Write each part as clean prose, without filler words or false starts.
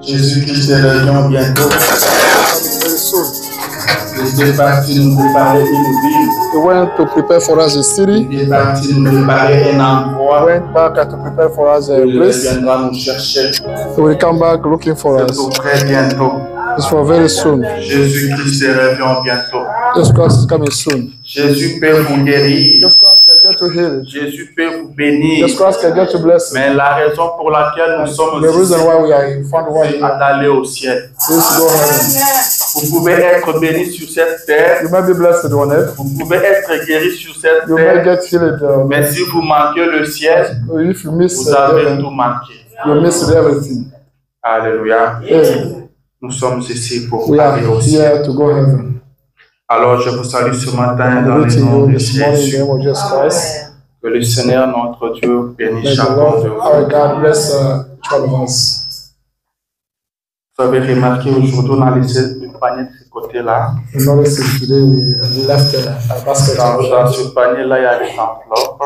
Jésus-Christ revient bientôt. Very soon. Il est parti nous préparer une ville. He went to prepare for us a city. Il est parti nous préparer un endroit. He went back to prepare for us a Il place. reviendra nous chercher. He will come back looking for C'est us. pour très bientôt. It's for very soon. Jésus-Christ revient bientôt. Jesus Christ is coming soon. Jésus peut vous guérir. Jesus Christ can get to heal. Jésus peut vous bénir. Jesus Christ can get to bless. Mais la raison pour laquelle nous sommes The ici, reason why we are in front of c'est one d'aller au ciel. is to go heaven. Vous pouvez être béni sur cette terre. You might be blessed on earth. Vous pouvez être guéri sur cette You might terre. get healed. Mais si vous manquez le ciel, If you miss vous avez heaven, tout manqué. you miss everything. Alléluia. Amen. Nous sommes ici pour We are aller au ciel. here to go heaven. Alors je vous salue ce matin dans I'm le greeting nom you de this morning in the Jésus. name of Jesus Christ. Que le Seigneur notre Dieu bénisse May the chacun Lord, de our vous. God, bless each one of us. Vous avez remarqué aujourd'hui on a laissé le panier de ce côté-là. You notice that today we left a basket Dans ce panier-là, il y a des enveloppes.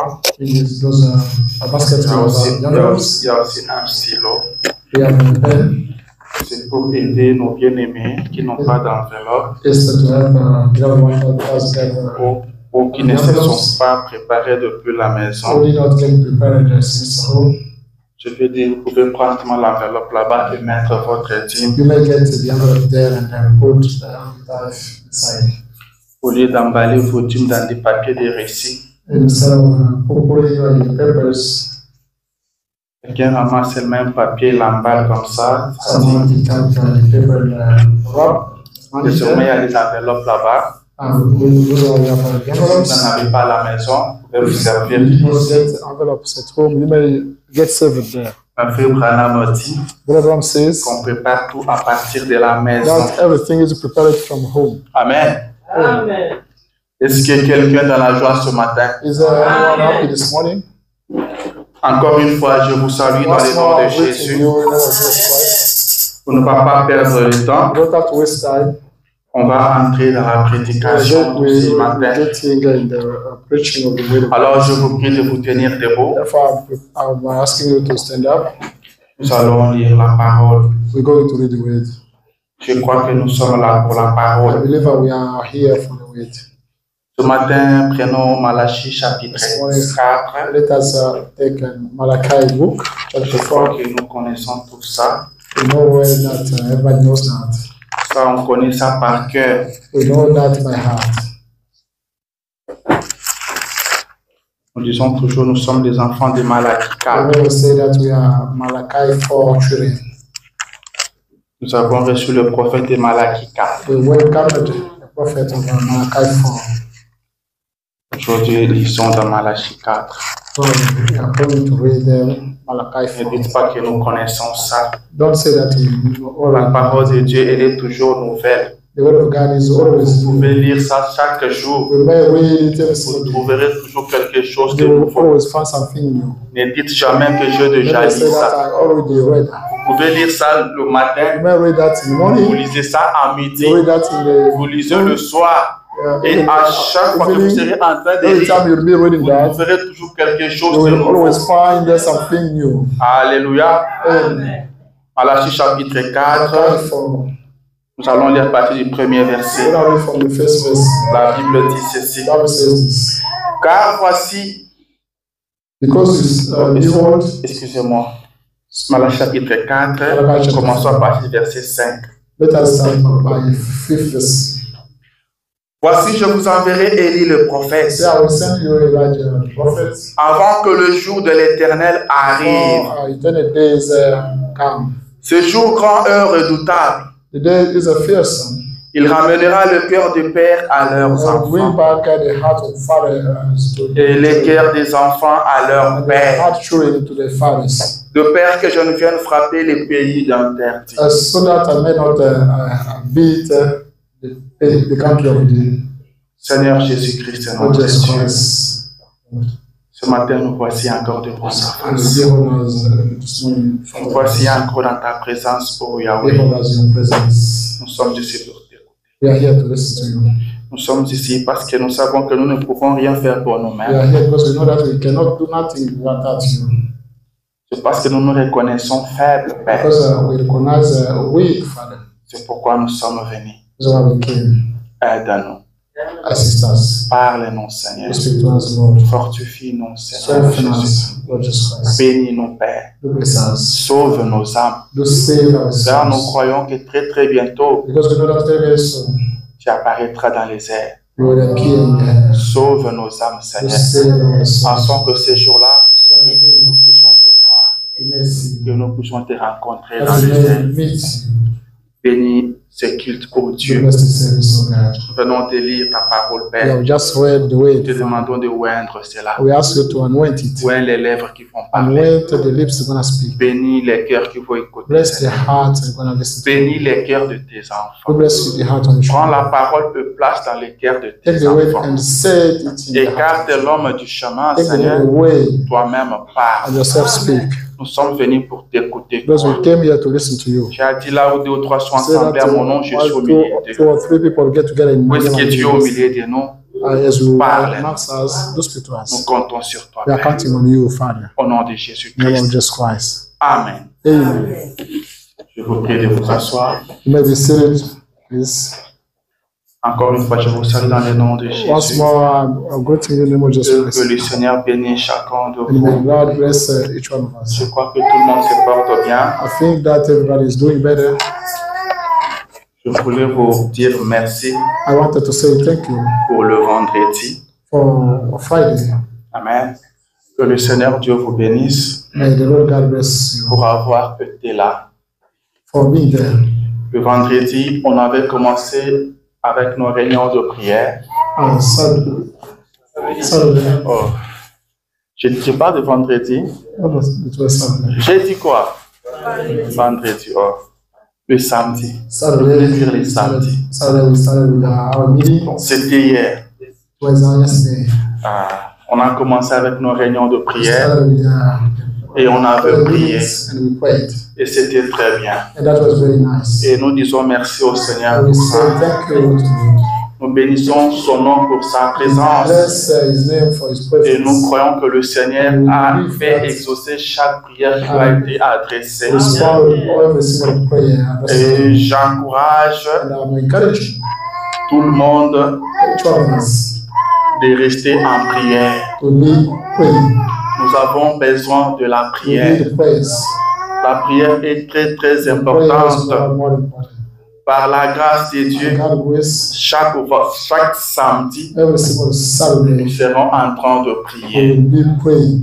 a basket Il y a of aussi, il y a envelopes. aussi- il y a aussi un stylo. We have a pen. C'est pour aider nos bien-aimés qui n'ont pas d'enveloppe Is to help the other one that does get ou qui ne se sont pas préparés depuis la maison. only not get prepared since home. Je veux dire, vous pouvez prendre l'enveloppe là-bas et mettre votre dîme. You may get the envelope there and then put the inside. Au lieu d'emballer vos dîmes dans des papiers de récits, Instead of putting your papers, quelqu'un ramasse le même papier, l'emballe comme ça. someone can count the paper in the rock. Désormais, il y a des enveloppes là-bas. We have Si vous n'en avez pas à la maison, vous pouvez vous servir. You get envelopes at home. You may get served there. Un frère Branham dit Brother Ram says qu'on prépare tout à partir de la maison. that everything is prepared from home. Amen. Amen. Est-ce que quelqu'un dans la joie ce matin? Is anyone happy this morning? Encore une fois, je vous salue dans Once le nom more, de I'm greeting Jésus. you in the name of Jesus Pour ne pas perdre le temps, Christ. You don't have to waste time. on va entrer dans la prédication de ce matin. We're getting in the preaching of the word of God. Alors, je vous prie de vous tenir debout. Therefore, I'm asking you to stand up. Nous allons lire la parole. We're going to read the word. Je crois que nous sommes là pour la I parole. believe that we are here for the word. Ce matin, prenons Malachie chapitre This morning, 4. let us take Malachi book, Je chapter crois 4. que nous connaissons tout ça. We know well that everybody knows that. Ça, on connaît ça par cœur. We know that by heart. Nous disons toujours, nous sommes des enfants de Malachie We 4. always say that we are Malachi 4 children. Nous avons reçu le prophète de Malachie 4. We welcomed the prophet of Malachi 4. Aujourd'hui, lisons dans Malachie 4. So we are going to read Malachi Ne 4. dites pas que nous connaissons ça. Don't say that we know all La of parole de Dieu, elle est toujours nouvelle. the word of God is always Vous pouvez lire ça chaque jour. We may read it every Vous single day. trouverez toujours quelque chose de You will nouveau. always find something new. Ne dites jamais que j'ai déjà Never lu say that ça. I already read. Vous pouvez lire ça le You matin, may read that in the vous morning. lisez ça à midi, You read that in vous lisez le soir. Et à chaque fois que vous serez en train de every time lire, you'll be reading vous that, trouverez toujours quelque you chose de will nouveau. always find there something new. Alléluia. Amen. Malachie chapitre 4, Malachi 4. nous allons lire à partir du premier We're verset. gonna read from the first verse. La Bible dit ceci. The Bible says this. Car voici, Because behold, excusez-moi, Malachie chapitre 4, Malachi chapitre commençons à partir du verset 5. let us start by 5th verse. Voici, je vous enverrai Élie le prophète, Say, I will send you Elijah the prophet. avant que le jour de l'Éternel arrive. For eternal days come. Ce jour grand heure redoutable, The day is a fearsome. il ramènera le cœur des pères à leurs Bring enfants back the heart of fathers to et les cœurs des enfants à leurs the pères, heart children to the fathers, de peur que je ne vienne frapper les pays d'interdit. so that I may not beat the country of the Seigneur Jésus-Christ, Lord notre Jesus Dieu, Christ. ce matin nous voici encore devant ta face. Behold us this morning, Nous voici encore dans ta présence, ô Yahweh. behold us in your presence. Nous sommes ici pour t'écouter. We are here to listen to you. Nous sommes ici parce que nous savons que nous ne pouvons rien faire pour We nous-mêmes. are here because we know that we cannot do nothing without you. C'est parce que nous nous reconnaissons faibles, Père. Because we recognize weak, Father. C'est pourquoi nous sommes venus. That's why we came. Aide-nous. Assist us. Parle-nous, Seigneur. Speak to us, Lord. Fortifie-nous, Seigneur Strengthen Jésus. us, Lord Jesus Christ. Bénis-nous, Père. Do bless us. Sauve nos âmes. Do save our Car nous souls. croyons que très très bientôt, Because we know that very soon tu apparaîtras dans les airs. you will appear in heaven. Sauve nos âmes, Do Seigneur. save our souls. Afin que ces jours-là, So that the day nous puissions te voir. we may see. Que nous puissions te rencontrer dans As we les airs. may meet you. Bénis ce culte, ô Do Dieu. bless the service, O God. Nous venons te lire ta parole, We Père. have just read the Nous word. te demandons de oindre cela. We ask you to anoint it. Oins les lèvres qui font parler. Anoint the lips that are going to speak. Bénis les cœurs qui vont écouter. Bless the heart that are going to listen to. Bénis les cœurs de tes We enfants. bless you, the heart of the Prends children. la parole et place dans les cœurs de Take tes the word enfants. and set it in the heart. Écarte l'homme du chemin, Take the Seigneur. word away Toi-même and parle. yourself speak. Nous sommes venus pour t'écouter. Because we came here to listen to you. Tu as dit là où 2 ou 3 sont Say that assemblés à mon nom, je suis au milieu d'eux. two or three people get together in my Puisque tu es au name. milieu de nous, As you Parle. announce us, do speak to nous us. comptons sur toi, We are Père. counting on you, Father. Au nom de In the name of Jésus-Christ. Jesus Christ. Amen. Amen. Je vous prie de vous asseoir. You may be seated, please. Encore une fois, je vous salue dans le nom de Once Jésus. more, I'm greeting you in the name of Jesus Que Christ. le Seigneur bénisse chacun de And may vous. God bless each one of us. Je crois que tout le monde se porte bien. I think that everybody is doing better. Je voulais vous dire merci I wanted to say thank you pour le vendredi. for Friday. Amen. Que le Seigneur Dieu vous bénisse May the Lord God bless you pour avoir été là. for being there. Le vendredi, on avait commencé avec nos réunions de prière. On Saturday. Oh. Je parle de vendredi. It was Saturday. J'ai dit quoi? Vendredi. Oh. Le samedi. Saturday. Dire les samedis. Saturday we started with our meeting. C'était hier. It was yesterday. On a commencé avec nos réunions de We prière started with et on avait prié. and we prayed. Et c'était très bien. And that was very nice. Et nous disons merci au Seigneur And we pour say ça. thank you to Nous bénissons son nom pour sa présence. bless his name for his Et nous presence. croyons que le Seigneur a fait exaucer chaque prière qui lui a été adressée. Respond every single prayer. Et j'encourage And I'm encouraging tout le monde each one of us de rester en prière. to be praying. Nous avons besoin de la We prière. need praise. La prière est très très Prayer is importante. more important. Par la grâce de Dieu, God grace, chaque samedi, every single Saturday, nous serons en train de we prier. will be praying.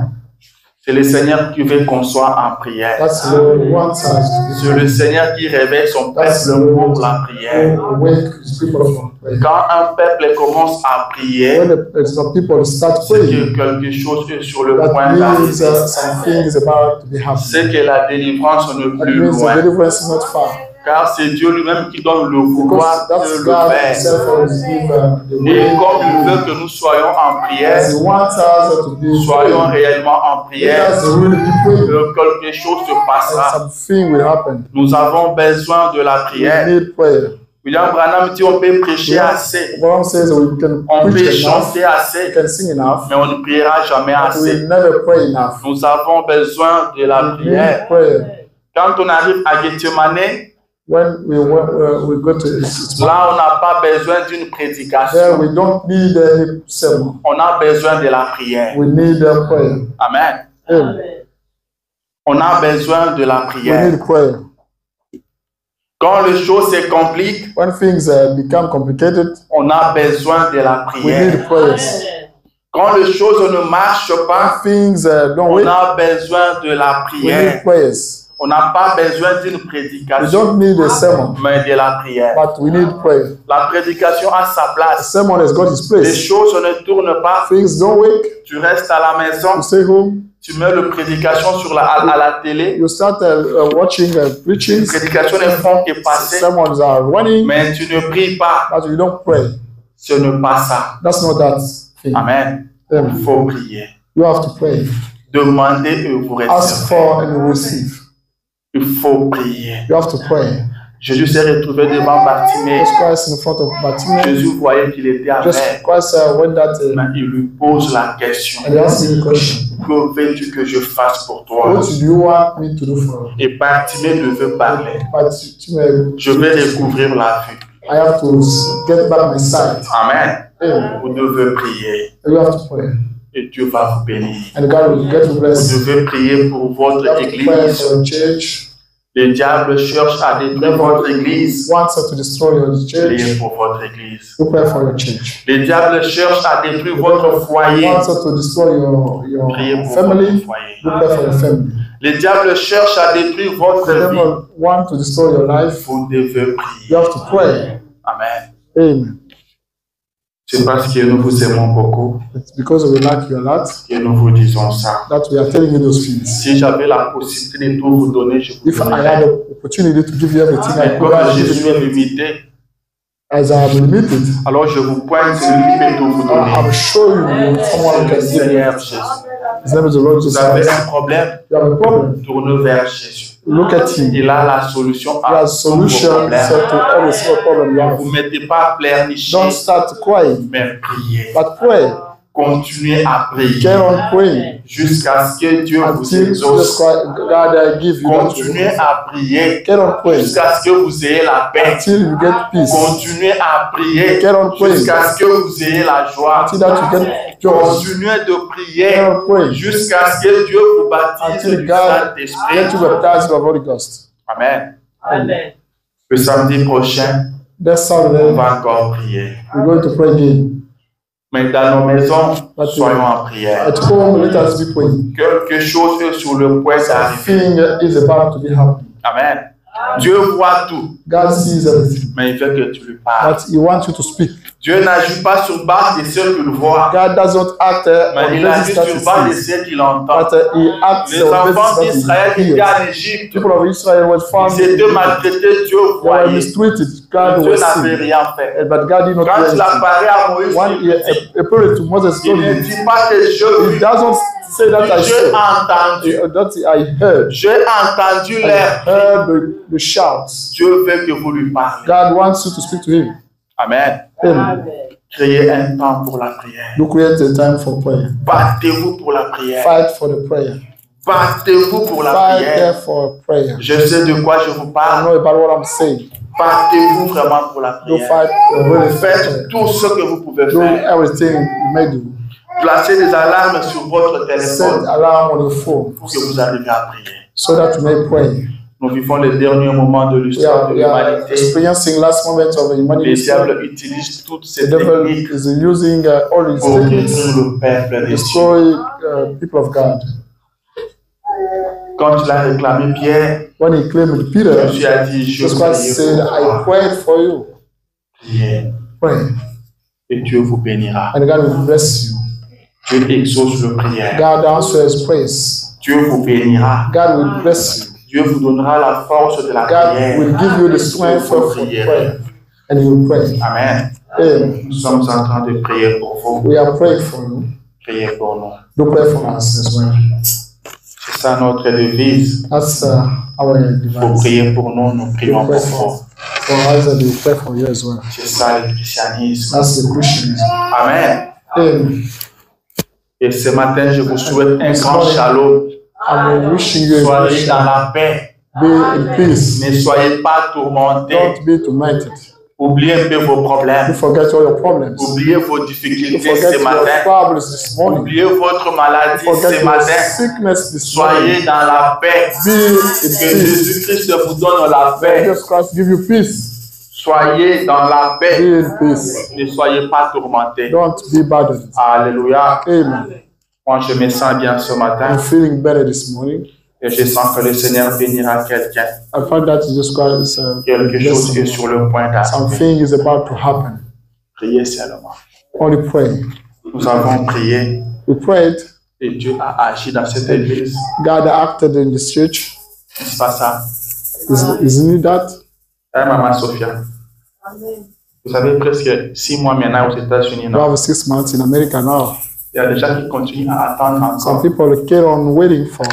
C'est le Seigneur qui veut qu'on soit en prière. That's the Lord wants us to C'est le Seigneur qui réveille son peuple pour la prière. awake his people from prayer. Quand un peuple commence à prier, When some people start c'est praying, que quelque chose est sur le that point means d'arriver. something is about to be happening. C'est que la délivrance n'est That plus means the loin. deliverance is not far. Car c'est Dieu lui-même qui donne le pouvoir Because that's de God le faire. himself who will give the Et way. comme il veut que nous soyons en As prière, he wants us to be soyons praying. réellement en prière, As he really be praying, quelque chose se and passera. something will happen. Nous avons besoin de la We prière. need prayer. William Branham dit on peut prêcher assez, One says we can on peut preach enough, chanter we assez, can sing enough, mais on ne priera jamais but we assez. will never pray enough. Nous avons besoin de la We prière. need prayer. Quand on arrive à Gethsemane, When we go to là on n'a pas besoin d'une there, prédication. we don't need any sermon. On a besoin de la prière. We need prayer. Amen. Amen. On a besoin de la We prière. need prayer. Quand les choses se compliquent, When things become complicated, on a besoin de la we prière. need prayers. Quand les choses ne marchent pas, Things don't on work, a besoin de la we prière. need prayers. On n'a pas besoin d'une We prédication, don't need a sermon, mais de la prière. but we need prayer. La prédication a sa A place. sermon has got its Les place. choses ne tournent pas. Things don't work. Tu restes à la maison, You stay home. tu mets le prédication à la télé. You start watching preaching. Les prédications ne font que passer, Sermons are running, mais tu ne pries pas. but you don't pray. Ce n'est pas ça. That's not that thing. Amen. Amen. Il faut prier. You have to pray. Demandez et vous Ask recevrez. for and you receive. Il faut prier. You have to pray. Jésus s'est retrouvé devant Bartimée. Jesus Christ in front of Bartimaeus. Jésus voyait qu'il était Jesus aveugle. Christ when that Mais il lui pose la question. and he asked him a question. que veux-tu que je fasse pour toi? What do you want me to do for you? Et Bartimée devait parler. But Je vais découvrir la vue. I have to get back my sight. Amen. Amen. Vous devez prier. You have to pray. Et Dieu va vous bénir. And God will get to bless Vous you. devez prier pour votre You have to pray église. for your church. Le diable cherche à détruire votre église. Wants us to destroy your church. Priez pour votre église. You pray for your church. Le diable cherche à détruire votre foyer. Wants us to destroy your Priez pour family. votre foyer. You pray for your family. Le diable cherche à détruire The votre vie. devil wants to destroy your life. Vous devez You prier. have to pray. Amen. Amen. C'est parce que nous vous aimons beaucoup It's because we like you a lot que nous vous disons ça. that we are telling you those things. Si j'avais la possibilité de tout vous donner, je vous If I had donnerais. the opportunity to give you everything I Mais could comme have je given suis you, limité, as I am limited, alors je vous pointe celui qui peut tout vous I will donner. show you someone who C'est le can give you. Seigneur Jésus. His name is the Lord Vous Jesus avez Christ. un problème, You have a problem. tournez vers Jésus. Look at him. Il a la solution He à has tous vos solution problèmes. to every single problem you have. Vous ne mettez pas à pleurnicher, Don't start crying, mais priez. but pray. Continuez à prier Carry on praying jusqu'à ce que Dieu vous until Jesus exauce. Christ, God give you that. Continuez à prier Carry on praying jusqu'à ce que vous ayez la paix. until you get peace. Continuez à prier Carry on praying jusqu'à ce que vous ayez la joie. until that you get joy. Continuez de prier Carry on praying jusqu'à ce que Dieu vous baptise until du God Saint-Esprit. get you baptized with the Holy Ghost. Amen. Amen. Le samedi prochain, That's on Saturday. va encore prier. We're going to pray again. Mais dans nos maisons, soyons en prière. At home, let us be praying. Quelque chose est sur le point d'arriver. Something is about to be happening. Amen. Dieu voit tout, God sees everything, mais il veut que tu lui parles. but He wants you to speak. Dieu n'agit pas sur base de ce qu'il voit, God does not act mais on il agit basis that sur base de He sees, ce qu'il entend. but He acts Les on enfants basis d'Israël that He qui étaient hears. en Égypte, People of Israel were found ils étaient maltraités, Dieu they were voyait. mistreated. God Dieu was n'avait seeing, rien fait. but God did not do Quand il anything. apparaît à Moïse, One il dit, appeared to Moses, il told ne him, dit pas que je He vis, doesn't say that I j'ai saw, entendu. that I heard. J'ai entendu I l'air. heard the shouts. Dieu veut que vous lui parlez. God wants you to speak to Him. Amen. Amen. Créez un temps pour la prière. You create a time for prayer. Battez-vous pour la prière. Fight for the prayer. Battez-vous pour la Fight prière. there for prayer. Je sais de quoi je vous I parle. know about what I'm saying. Battez-vous vraiment pour la You prière. fight really for Faites prayer. tout ce que vous pouvez Do faire. everything you may do. Placez des alarmes sur votre Set téléphone alarm on your phone pour que vous arriviez à prier. so that you may pray. Nous vivons les derniers moments de l'histoire de We are l'humanité. experiencing last moments of Le humanity. diable utilise toutes The ces devil techniques is using all his pour techniques détruire le peuple to des cieux. destroy people of God. Quand il a réclamé Pierre, When he claimed Peter, Jésus a dit, je Jesus Christ said, I prier prayed for you. priez Pray, et Dieu vous bénira. and God will bless you. Dieu exauce le prière. God answers prayers. Dieu vous bénira. God will bless you. Dieu vous donnera la force de la God prière. will give you the strength Vous for prierez. prayer, and you will pray. Amen. Amen. Nous sommes en train de prier pour vous. We are praying for you. Priez pour nous. Do pray for us as well. C'est ça notre devise. That's our Vous device. priez pour nous, nous prions You pray pour vous. for us, and we pray for you as well. C'est ça le christianisme. That's the Christians. Amen. Amen. Et ce matin, je vous souhaite un grand shalom. I'm wishing you a Soyez dans la paix. be in peace. Ne soyez pas tourmentés. Don't be tormented. Oubliez un peu vos You problèmes. forget all your problems. Oubliez vos You difficultés forget ce your matin. problems this morning. Oubliez votre You maladie forget ce your matin. sickness this morning. Soyez dans la paix. Be in Que peace. Jésus-Christ vous donne la paix. Jesus Christ give you peace. Soyez dans la Be paix. in peace. Ne soyez pas tourmentés. Don't be burdened. Alléluia. Amen. Moi, je me sens bien ce matin I'm feeling better this morning. et je sens que le Seigneur bénira quelqu'un. I find that Jesus Christ Quelque chose est blessing. sur le point d'arriver. Something is about to happen. Priez seulement. Only pray. Nous avons prié We prayed. et Dieu a agi dans cette église. God acted in this church. C'est pas ça. Isn't it that? Hein, Maman Sophia? Vous savez, presque 6 mois maintenant aux États-Unis, We non? have 6 months in America now. Il y a des gens qui continuent à attendre Some encore. people keep on waiting for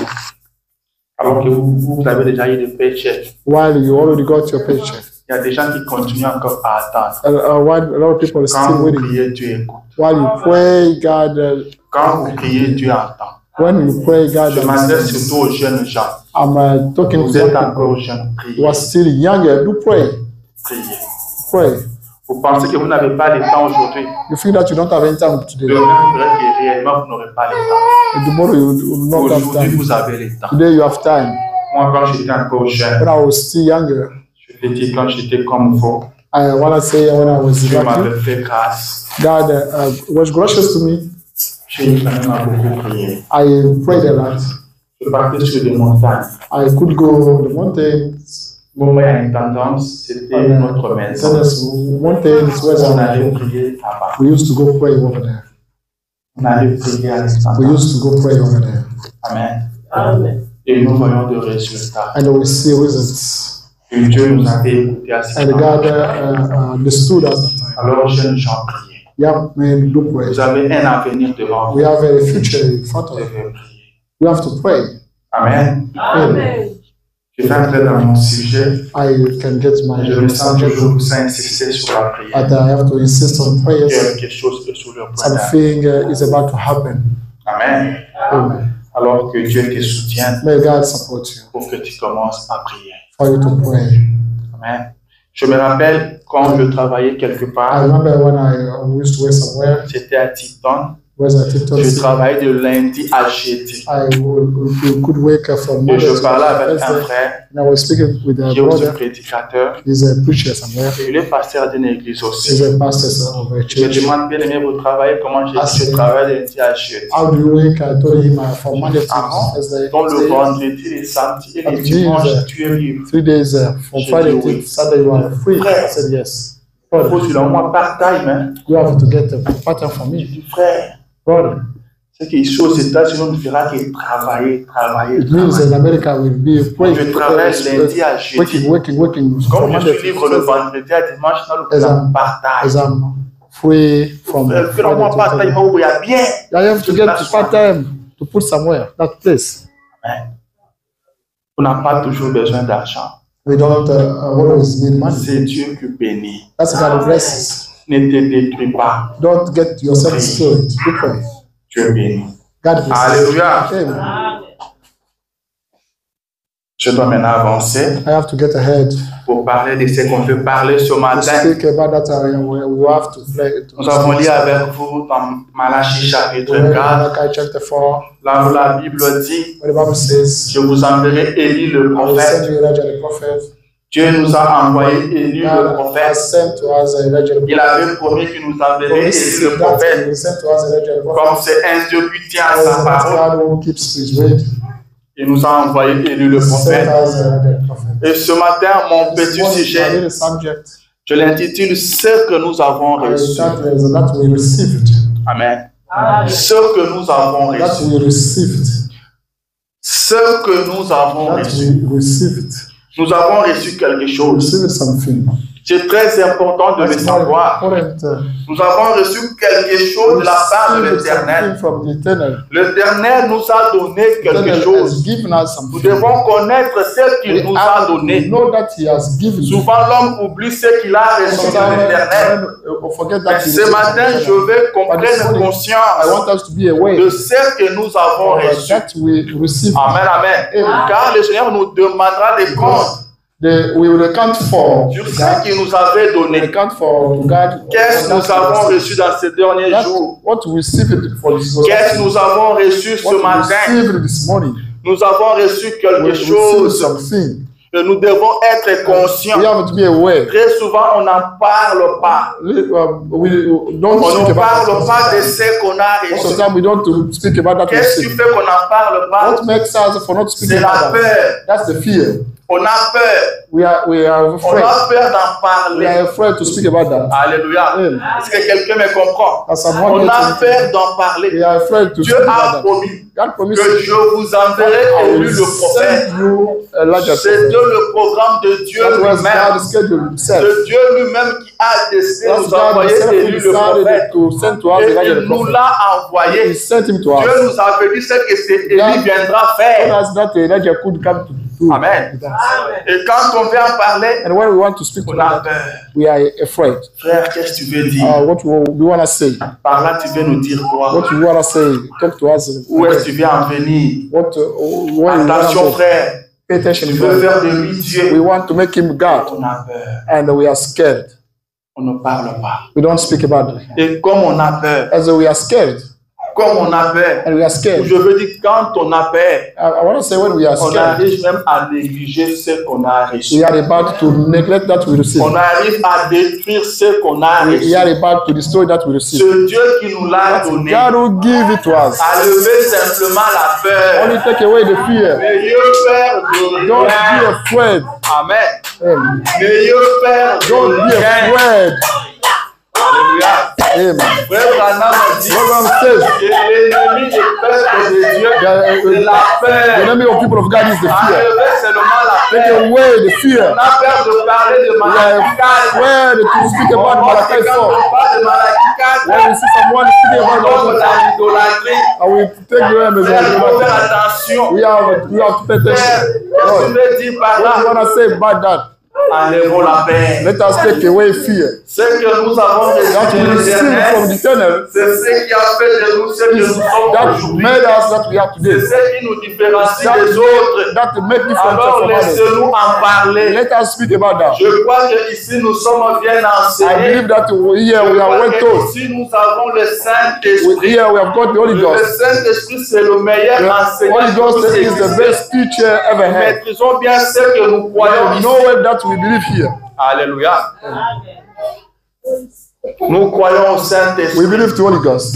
Alors que vous avez déjà eu des paychecks. while you already got your paycheck. Il y a des gens qui continuent encore à attendre. While a lot of people are Quand still vous waiting. priez, Dieu écoute. While you pray, God Quand vous priez, Dieu entend. When you pray, God, Je m'adresse surtout aux jeunes gens. I'm talking Vous to êtes young encore people jeunes. who Priez. are still younger. Do pray. Priez. Pray. Vous pensez que vous n'avez pas le temps aujourd'hui. You feel that you don't have any time today. Le même vrai que réellement vous n'aurez pas le temps. And tomorrow you will not have Aujourd'hui, time. vous avez le temps. Today you have time. Moi, quand j'étais encore jeune, When I was still younger, je vais dire quand j'étais comme vous, I want to say when I was Dieu young, m'avait fait grâce. God was gracious to me. J'ai quand même beaucoup prié. I prayed a lot. Je partais sur des montagnes. I could go to the mountains. Bon, il y a une tendance, c'était notre maison. Mountains where On allait prier là-bas. we used to go pray over there. On allait prier à We l'extérieur. used to go pray over there. Amen. Amen. Et nous voyons des résultats. And we see results. Et Dieu nous avait écoutés à ce And God moment. understood us that time. Alors, jeunes gens, priez. Young men, do pray. Vous avez un avenir devant vous. We have a future in front Vous of us. devez prier. We have to pray. Amen. Amen. Je vais entrer dans mon sujet. I can get my Je me sens subject, toujours vous insister sur la prière. but I have to insist on prayers. Quelque chose est sur le point d'arriver. Something is about to happen. Amen. Amen. Alors que Dieu te soutienne May God support you pour que tu commences à prier. for you to pray. Amen. Je me rappelle quand je travaillais quelque I part, remember when I used to work somewhere, c'était à Tipton. was at TikTok. Je travaillais de lundi à jeudi. Could wake up from Et Monday je to parlais avec un Thursday, frère and I was speaking with a qui est aussi brother. prédicateur. He's a preacher somewhere. Et il est pasteur d'une église He's aussi. a pastor of a Je church. demande bien aimé vous travaillez. Comment j'ai dit je travaille de lundi à jeudi. How do you wake? I told him from Monday to Thursday. Donc le vendredi, les samedis et les dimanches, tu es libre. 3 days from J'ai Friday dit oui. to Sunday you are free. Frère. I said yes. Il faut Brother, sur le mois part-time. Hein. you have to get a pattern for J'ai me. dit frère, Brother, c'est qu'ici aux États-Unis, on ne fera que travailler. it means in America we'll be praying. Je travaille lundi à jeudi. Working Comme from je Monday suis to libre le Thursday. vendredi à dimanche, dans le As programme part-time. As I'm free from Fais le mois part-time, Friday il va y a bien. to I have to get to part-time to put somewhere, that place. On n'a pas toujours besoin d'argent. We don't always need money. C'est Dieu qui bénit. That's God blesses. Ne te détruis pas. Don't get yourself destroyed. You pray. Dieu bénit. God bless. Alléluia. Amen. Je dois maintenant avancer I have to get ahead pour parler de ce qu'on veut parler ce to matin. speak about that area where we have to play. Nous avons lu avec vous dans Malachie chapitre 4. Malachi chapter 4, Là où la Bible dit, where the Bible says, je vous enverrai Élie le I will send prophète. you Elijah the prophet. Dieu nous a envoyé Élie le God has prophète. sent to us Elijah the Il prophet. avait promis qu'il nous enverrait Promise Élie le that prophète. he will send to us Elijah the Comme prophet. c'est un Dieu qui tient à As sa parole, God who keeps his word. il nous a envoyé Élie le Sent prophète. us Elijah the prophet. Et ce matin, mon This petit morning, my sujet, little subject, je l'intitule Ce que nous avons reçu. that we received. Amen. Amen. Ce que nous avons That reçu. we received. Ce que nous avons That reçu. we received. Nous avons reçu quelque We chose. received something. C'est très important de le That's more savoir. important. Nous avons reçu quelque chose de la part de Received l'Éternel. something from the eternal. L'Éternel nous a donné quelque Eternal chose. has given us Nous something. devons connaître ce qu'il nous a have to donné. know that he has given. Souvent, l'homme oublie ce qu'il a reçu de l'Éternel. Forget Mais that he ce received matin, from the je eternal. veux qu'on But this prenne morning, I conscience want us to be aware de ce que nous avons reçu. that we received. Amen, amen. Amen. Car le Seigneur nous demandera des comptes We will account for sur God. ce qu'il nous avait We will donné. account for God. Qu'est-ce que nous avons reçu dans ces derniers That's jours? what we received for this Qu'est-ce que nous avons reçu What ce we matin? received this morning. Nous avons reçu We quelque received chose something. et nous devons être conscients. We have to be aware. Très souvent, on n'en parle pas. We don't On speak ne about parle pas de that. ce qu'on a Most of reçu. the time we don't speak about that. Qu'est-ce qui fait qu'on n'en parle pas? What makes us for not speaking C'est la about that? peur. That's the fear. On a peur. We are On afraid. a peur d'en We are parler. afraid to speak about that. Alléluia. Amen. Est-ce que quelqu'un me comprend? As someone On a gets peur into- d'en parler. we are afraid to Dieu speak a about that. promis God promised que je vous enverrai I Élie will le prophète. send you Elijah. C'est de le programme de Dieu That was lui-même. God scheduled himself. C'est Dieu lui-même qui a décidé de That's nous God envoyer himself Élie who le prophète. decided to send to us Et Elijah il the nous prophet. l'a He envoyé. sent him to Dieu us. nous avait dit ce que c'est Élie God viendra told faire. us that Elijah could come to good. Amen. With us. Et quand on vient parler, And when we want to speak to on a them, peur. we are afraid. Frère, qu'est-ce que tu veux dire? What do you want to say? Par là, tu veux nous dire quoi? What do you want to say? Talk to us. Où est-ce que tu veux en venir? What you want Attention, to say? frère. Pay attention. Tu veux faire de lui Dieu. We want to make him God, On a peur. and we are scared. On ne parle pas. We don't speak about it. Et comme on a peur, As we are scared, comme on a peur, and we are scared. je veux dire, quand on a peur, I want to say when we are on scared, arrive même à négliger ce qu'on a reçu. we are about to neglect that we receive. On arrive à détruire ce qu'on a We reçu. are about to destroy that we receive. Ce Dieu qui nous l'a donné God will give it to us. a levé simplement la peur. Only take away the fear. N'ayez peur de Don't be rien. afraid. Amen. Amen. N'ayez peur Don't de be rien. afraid. Alléluia. Amen. Frère Branham a dit What God says, que l'ennemi du peuple de Dieu, c'est la the peur. enemy of people of God is the fear. Enlever seulement la Take peur. away the On fear. a peur de parler de We are Malachi 4. afraid to speak On about voit Malachi que quand 4. on parle de Malachi 4, When we see someone speaking on about tombe Malachi dans 4, l'idolâtrie. and we take them as Frère, il faut faire a attention. we have to pay Frère, attention. qu'est-ce que tu veux dire par What do you là? want to say about that? Enlevons la paix. Let us take away fear. Ce que nous avons reçu That we de receive from l'Éternel, the eternal c'est ce qui a fait de nous ce que nous sommes that aujourd'hui. made us that we are C'est today. ce qui nous différencie des autres. That make difference Alors from others. laissez-nous en parler. Let us speak about that. Je crois que ici nous sommes bien I enseignés. believe that here we Je are crois well que taught. ici nous avons le Saint-Esprit. Here we have got the Holy Le Ghost. Saint-Esprit, c'est le meilleur The enseignant. Holy Ghost qui is the existe. best teacher ever Nous had. maîtrisons bien ce que nous croyons We ici. know it that we believe here. Alléluia. Nous croyons au We Saint-Esprit. believe to Holy Ghost.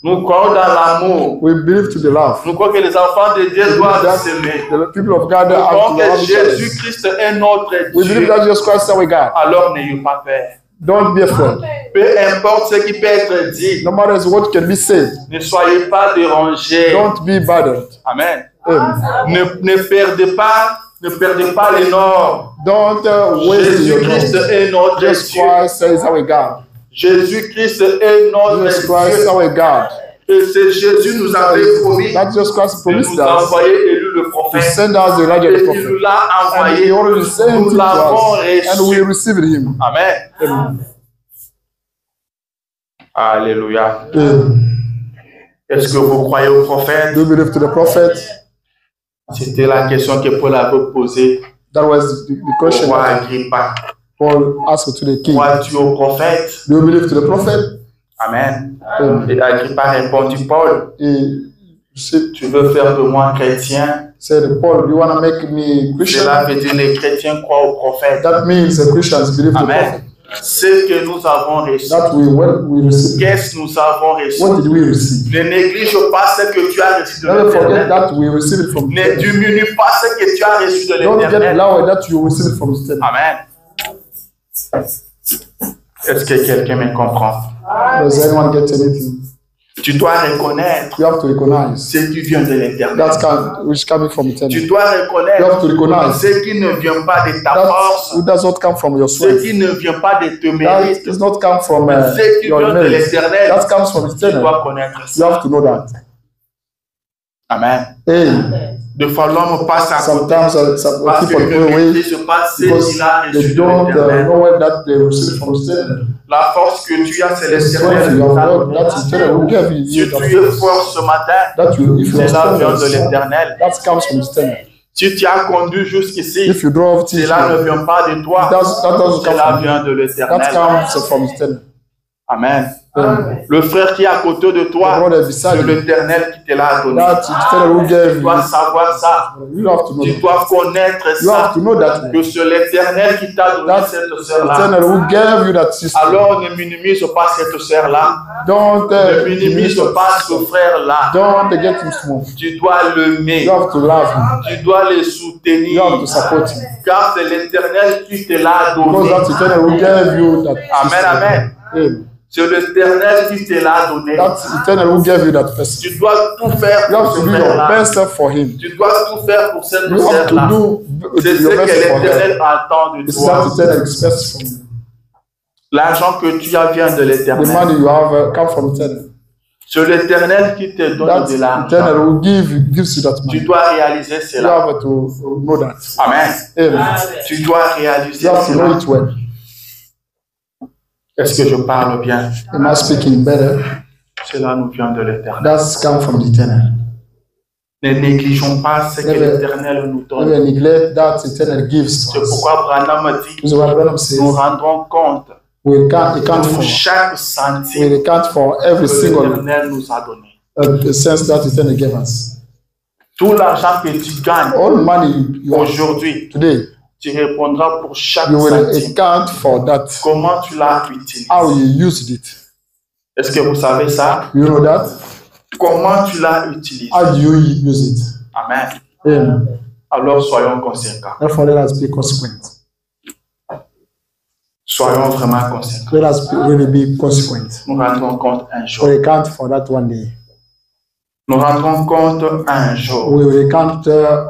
Nous croyons dans l'amour. We believe to the love. Nous croyons que les enfants de Dieu doivent s'aimer. The people of God Nous have croyons to love que each other. Jésus-Christ est notre We believe Dieu. that Jesus Christ is our God. Alors n'ayez pas peur. Don't be afraid. Peu importe ce qui peut être dit, No matter what can be said, ne soyez pas dérangés. don't be bothered. Amen. Amen. Ne perdez pas les nord. Don't waste your Jésus-Christ time. est notre Jesus Dieu. Christ is our God. Jésus-Christ est notre Jesus Christ is Dieu. our God. Et c'est Jésus nous avait promis That Jesus Christ de promised nous us envoyer Élu le to prophète. send us Elijah Et the il prophet. nous l'a And envoyé. he already sent Nous it to l'avons us. And we reçu. received him. Amen. Amen. Alléluia. Amen. Est-ce que vous croyez au prophète? Do you believe to the prophet? C'était la question que Paul avait posée That was the au question roi that Agrippa. Paul asked to the king. Crois-tu au prophète? Do you believe to the prophet? Amen. Amen. Et Agrippa répondit, Paul, He said, tu veux faire de moi chrétien? Paul, do you want to make me Christian? Cela veut dire les chrétiens croient au prophète. That means the Christians believe the prophet. Amen. Ce que nous avons reçu. That we receive. Qu'est-ce que nous avons reçu? What did we receive? Ne néglige pas ce que tu as reçu de Never forget l'Éternel. that we receive it from Ne the diminue pas ce que tu as reçu de Don't get l'Éternel. loud that you receive it from the Amen. Est-ce que quelqu'un me comprend? Does anyone get anything? Tu dois reconnaître You have to recognize ce qui vient de l'Éternel. which coming from Tu eternity. dois You have to reconnaître recognize ce qui ne vient pas de ta that force, it does not come from your ce strength. qui ne vient pas de tes That mérites, does not come from ce qui your vient de merit. l'Éternel. That comes from Tu eternal. dois connaître You ça. have to know that. Amen. Hey, Des fois, l'homme passe à côté sometimes some parce people qu'il go ne away maîtrise pas ce because qu'il a they reçu de don't l'Éternel. know that they receive from eternal. La force que tu as, c'est The strength l'Éternel. you qui have t'a got, donné. that's eternal. Will give you Si that tu es force. fort ce matin, That you, if you are cela vient de strong, l'Éternel. that comes from eternal. Si tu as conduit jusqu'ici, If you drove to cela ne vient pas de toi, that doesn't come cela from vient de that l'Éternel. comes from eternal. Amen. Amen. Le frère qui est à côté de The toi, brother beside c'est you, l'Éternel qui te l'a donné. that eternal will give Tu you. dois savoir ça. You have to know Tu that. dois connaître You have ça. to know that. Que c'est l'Éternel qui t'a donné That cette sœur-là. eternal will give you that sister. Alors ne minimise pas cette sœur-là. Don't Ne minimise pas ce frère-là. don't get him small. Tu dois l'aimer. You have to love him. Tu dois le You have soutenir. to support him. Car c'est l'Éternel qui te l'a Because donné. that eternal will give you that Amen, sister. amen. Amen. C'est l'Éternel qui te l'a donné. That eternal will give you that person. Tu dois tout faire You have pour to ce do your frère-là. best for him. Tu dois tout faire pour cette You have to sœur-là. do C'est ce your que best for her. l'Éternel attend de It's toi. that eternal expects from you. L'argent que tu as vient de The l'Éternel. money you have come from eternal. C'est l'Éternel qui te donne That de l'argent. eternal will gives you that Tu money. dois réaliser You cela. have to know that. Amen. Amen. Tu dois réaliser You have to know cela. it well. Est-ce que je parle bien? Am I speaking better? Cela nous vient de l'Éternel. That's come from the eternal. Ne négligeons pas ce que l'Éternel nous donne. Never neglect that eternal gives to C'est us. pourquoi Branham dit, This is what Branham says. nous rendrons compte We can't pour for. chaque centime We account for que every single l'Éternel nous a donné. sense that eternal gave us. Tout l'argent que tu gagnes All money you have aujourd'hui, today, tu répondras pour chaque you will centime. account for that. Comment tu l'as utilisé? How you used it. Est-ce que vous savez ça? You know that? Comment tu l'as utilisé? How do you use it? Amen. Amen. Alors soyons conséquents. Therefore, let us be consequent. Soyons vraiment conséquents. Let us really be consequent. Nous rendrons compte un jour. We account for that one day. Nous rendrons compte un jour. We will account.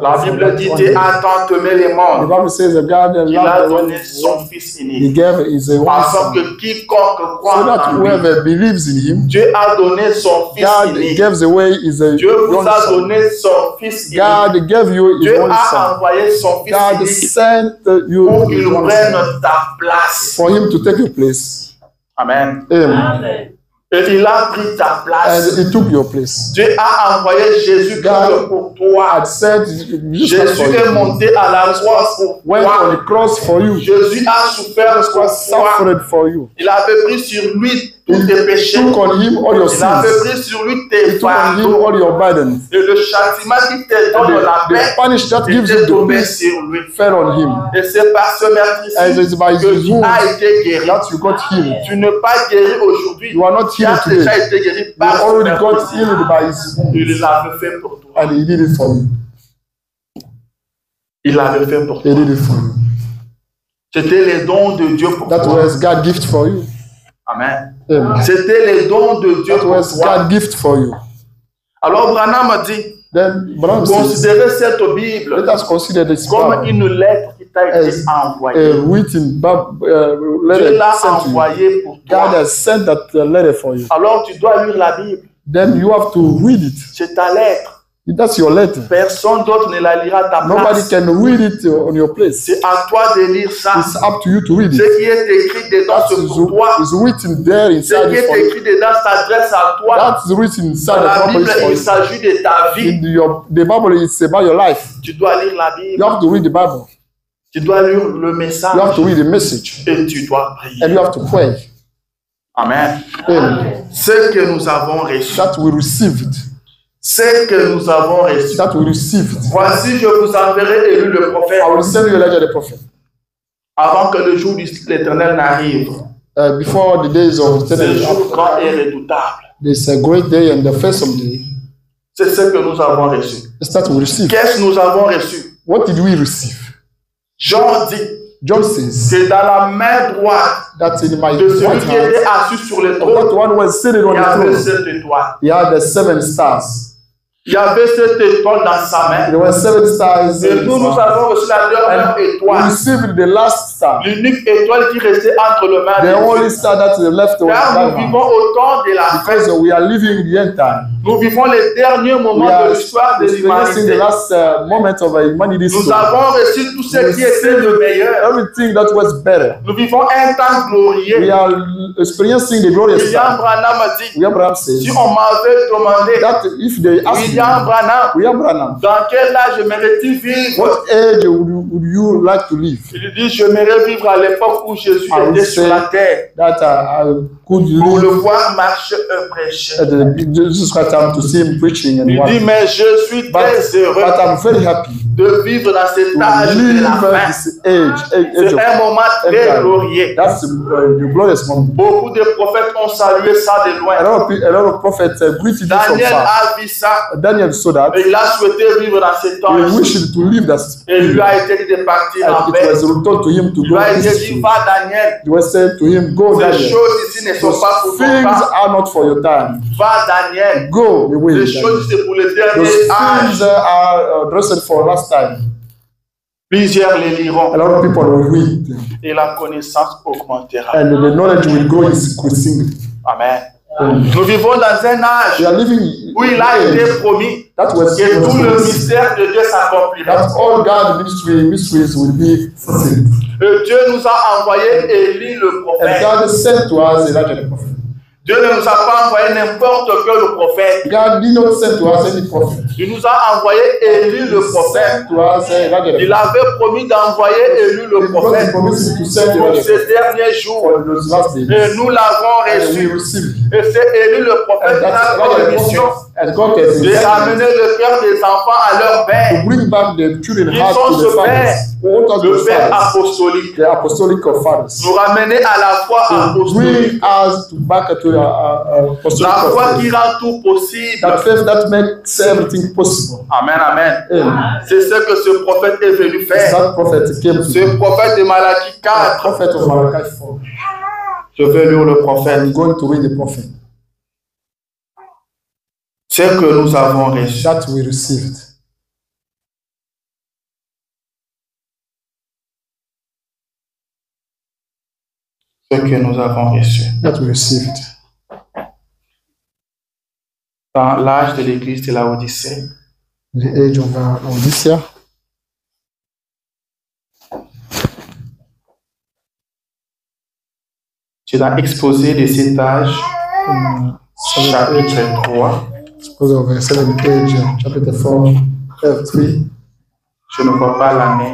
La Bible dit, Dieu a tant aimé les The mondes Bible says that God qu'il a loved donné the son world. Fils He unique. gave his only Afin son. que quiconque So croit that en lui, whoever believes in him, Dieu a donné son Fils God unique. gives away his Dieu vous only a son. donné son Fils unique. God gave you his Dieu only a son. envoyé son Fils God unique sent you pour his qu'il only prenne son ta place. for him to take your place. Amen. Amen. Et il a pris ta place. And he took your place. Dieu a envoyé Jésus God pour toi. had said, Jesus Jésus for est you. monté à la croix pour Went on toi. the cross for you. Jésus a souffert pour toi. Suffered for you. Il avait pris sur lui tous tes He péchés. took on him all your Il avait sins. pris sur lui He tes took on him fardeaux. all your burdens. Et le châtiment qui te donne la The paix punish that gives était you the tombé peace sur lui. fell on him. Et c'est par ce And meurtre it's by que his tu wounds as été guéri. that you got healed. Tu n'es pas guéri aujourd'hui. You are not Tu as healed today. déjà été guéri You par ce already got meurtre. healed by his Il wounds. l'avait fait pour toi. And he did it for you. Il l'avait fait pour He toi. did it for you. C'était les dons de Dieu pour That toi. was God's gift for you. Amen. Amen. C'était les dons de Dieu That pour was toi. God's gift for you. Alors Branham a dit, Then Branham says, considérez cette Bible let us consider this comme Bible une lettre qui t'a été as envoyée. a written Dieu letter l'a sent to you. envoyé pour God toi. has sent that letter for you. Alors tu dois lire la Bible. Then you have to read it. C'est ta lettre. That's your letter. Personne d'autre ne la lira à ta Nobody place. can read it on your place. C'est à toi de lire ça. It's up to you to read Ce it. qui est écrit dedans, That c'est is pour toi. written there Ce inside qui it est for you. écrit dedans s'adresse à toi. That's written inside Dans la the Bible, Bible for il you. s'agit de ta vie. The Bible is about your life. Tu dois lire la You Bible. have to read the Bible. Tu dois lire le You have message. to read the message. Et tu dois And prier. you have to pray. Amen. Amen. Ce que nous avons reçu. That we received. Ce que nous avons reçu. That we received. Voici, je vous enverrai Élu le prophète I will send you Elijah the prophet. avant que le jour de l'Éternel n'arrive. Before the days of Ce jour grand et eternity, redoutable. there's a great day and the fearsome day. C'est ce que nous avons reçu. It's that we received. Qu'est-ce que nous avons reçu? What did we receive? Jean dit John says que dans la main droite that in my de celui right qui était hand, assis sur le that trône, one was seated on il y avait the throne. cette étoile. He had the 7 stars. Il y avait cette étoile dans sa main. There were 7 stars. Et nous, nous avons reçu la dernière We étoile. received the last star. L'unique étoile qui restait entre le mains The de only Dieu. star that is left was Car nous that one. vivons au temps de la fin. Because we are living the end time. Nous vivons les derniers We moments are de l'histoire de experiencing the l'humanité. last moment of humanity's Nous story. avons reçu tout ce qui était le meilleur. Everything that was better. Nous vivons un temps We glorieux. are experiencing the glorious William time. Branham a dit, William Branham says si on m'avait demandé, that if they ask William me, Branham, William Branham, dans quel âge aimerais-tu vivre? what age would you like to live? Il dit, j'aimerais vivre à l'époque où Jésus I would était sur say la terre. that I could Pour le live voir marcher et prêcher. at Jesus Christ time to see him preaching and Il what. dit, mais je suis But très heureux I'm very happy de vivre dans cet to âge de la live fin. this age C'est of un moment très time. glorieux. That's the glorious moment. Beaucoup de prophètes ont salué ça de A loin. lot of prophets greeted it from Daniel far. a vu ça Daniel saw that. et il a souhaité vivre dans ces temps. He wished to live that. Et il lui a été dit de partir en And it paix. was returned to him to Il go lui a été dit, peacefully. va Daniel. It was said to him, go Ces Daniel. choses ici ne sont pas pour Those ton things temps. are not for your time. Va Daniel. Go away. Les Daniel. choses c'est pour le Those dernier things âge. are dressed for last time. Plusieurs les liront A lot of people will read them. et la connaissance augmentera. And the knowledge will grow increasingly. Amen. Nous vivons dans un âge We are living où il a été promis that was que tout le mystère de Dieu s'accomplira. that all God's mysteries will be fulfilled. Et Dieu nous a envoyé Élie le And prophète. God sent to us Elijah the prophet. Dieu ne nous a pas envoyé n'importe quel prophète. God did not send to us any prophet. Il nous a envoyé Élie le prophèet. Sent to us Elijah the Il avait promis d'envoyer Élie le prophète prophet. To send pour Elijah ces derniers jours. for those last days. Et nous l'avons And we reçu. received. Et c'est Élie le prophète And qui a that's pour Elijah the mission prophet. And God has d'amener le cœur des enfants à leur to père. bring back the children Ils heart sont to ce the fathers. What are Le the père fathers? apostolique. The apostolic of fathers. Nous ramener à la foi apostolique. Bring us back to apostolic La of foi faith. qui rend tout possible. That faith that makes everything possible. Amen, amen. Amen. C'est ce que ce prophète est venu faire. That prophet came to Ce prophète de Malachie the 4. prophet of Malachi 4. Je vais lire le prophète. I'm going to read the prophet Ce que nous avons reçu. that we received. Ce que nous avons reçu. That we received. Dans l'âge de l'église de la Odyssée, The age of Laodicea. c'est dans Exposé de cet âge, Chapitre chapitre 3. 7 age, chapter 4, verse 3. Je ne vois pas l'année.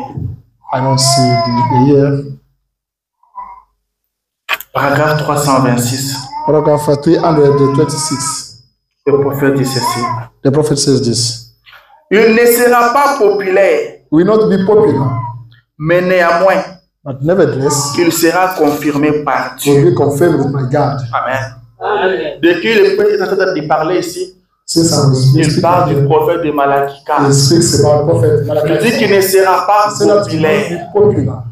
I don't see the year. Paragraphe 326. Paragraph 326. Le prophète dit ceci. The prophet says this. Il ne sera pas populaire, Will not be popular, mais néanmoins, but nevertheless, il sera confirmé par Dieu. will be confirmed by God. Amen. De qui le prophète est en train de parler ici? Since I was Il parle du speaking, prophète de Malachie 4. he speaks about prophet Il Malachi. dit qu'il ne sera pas He said that he will populaire. not be popular.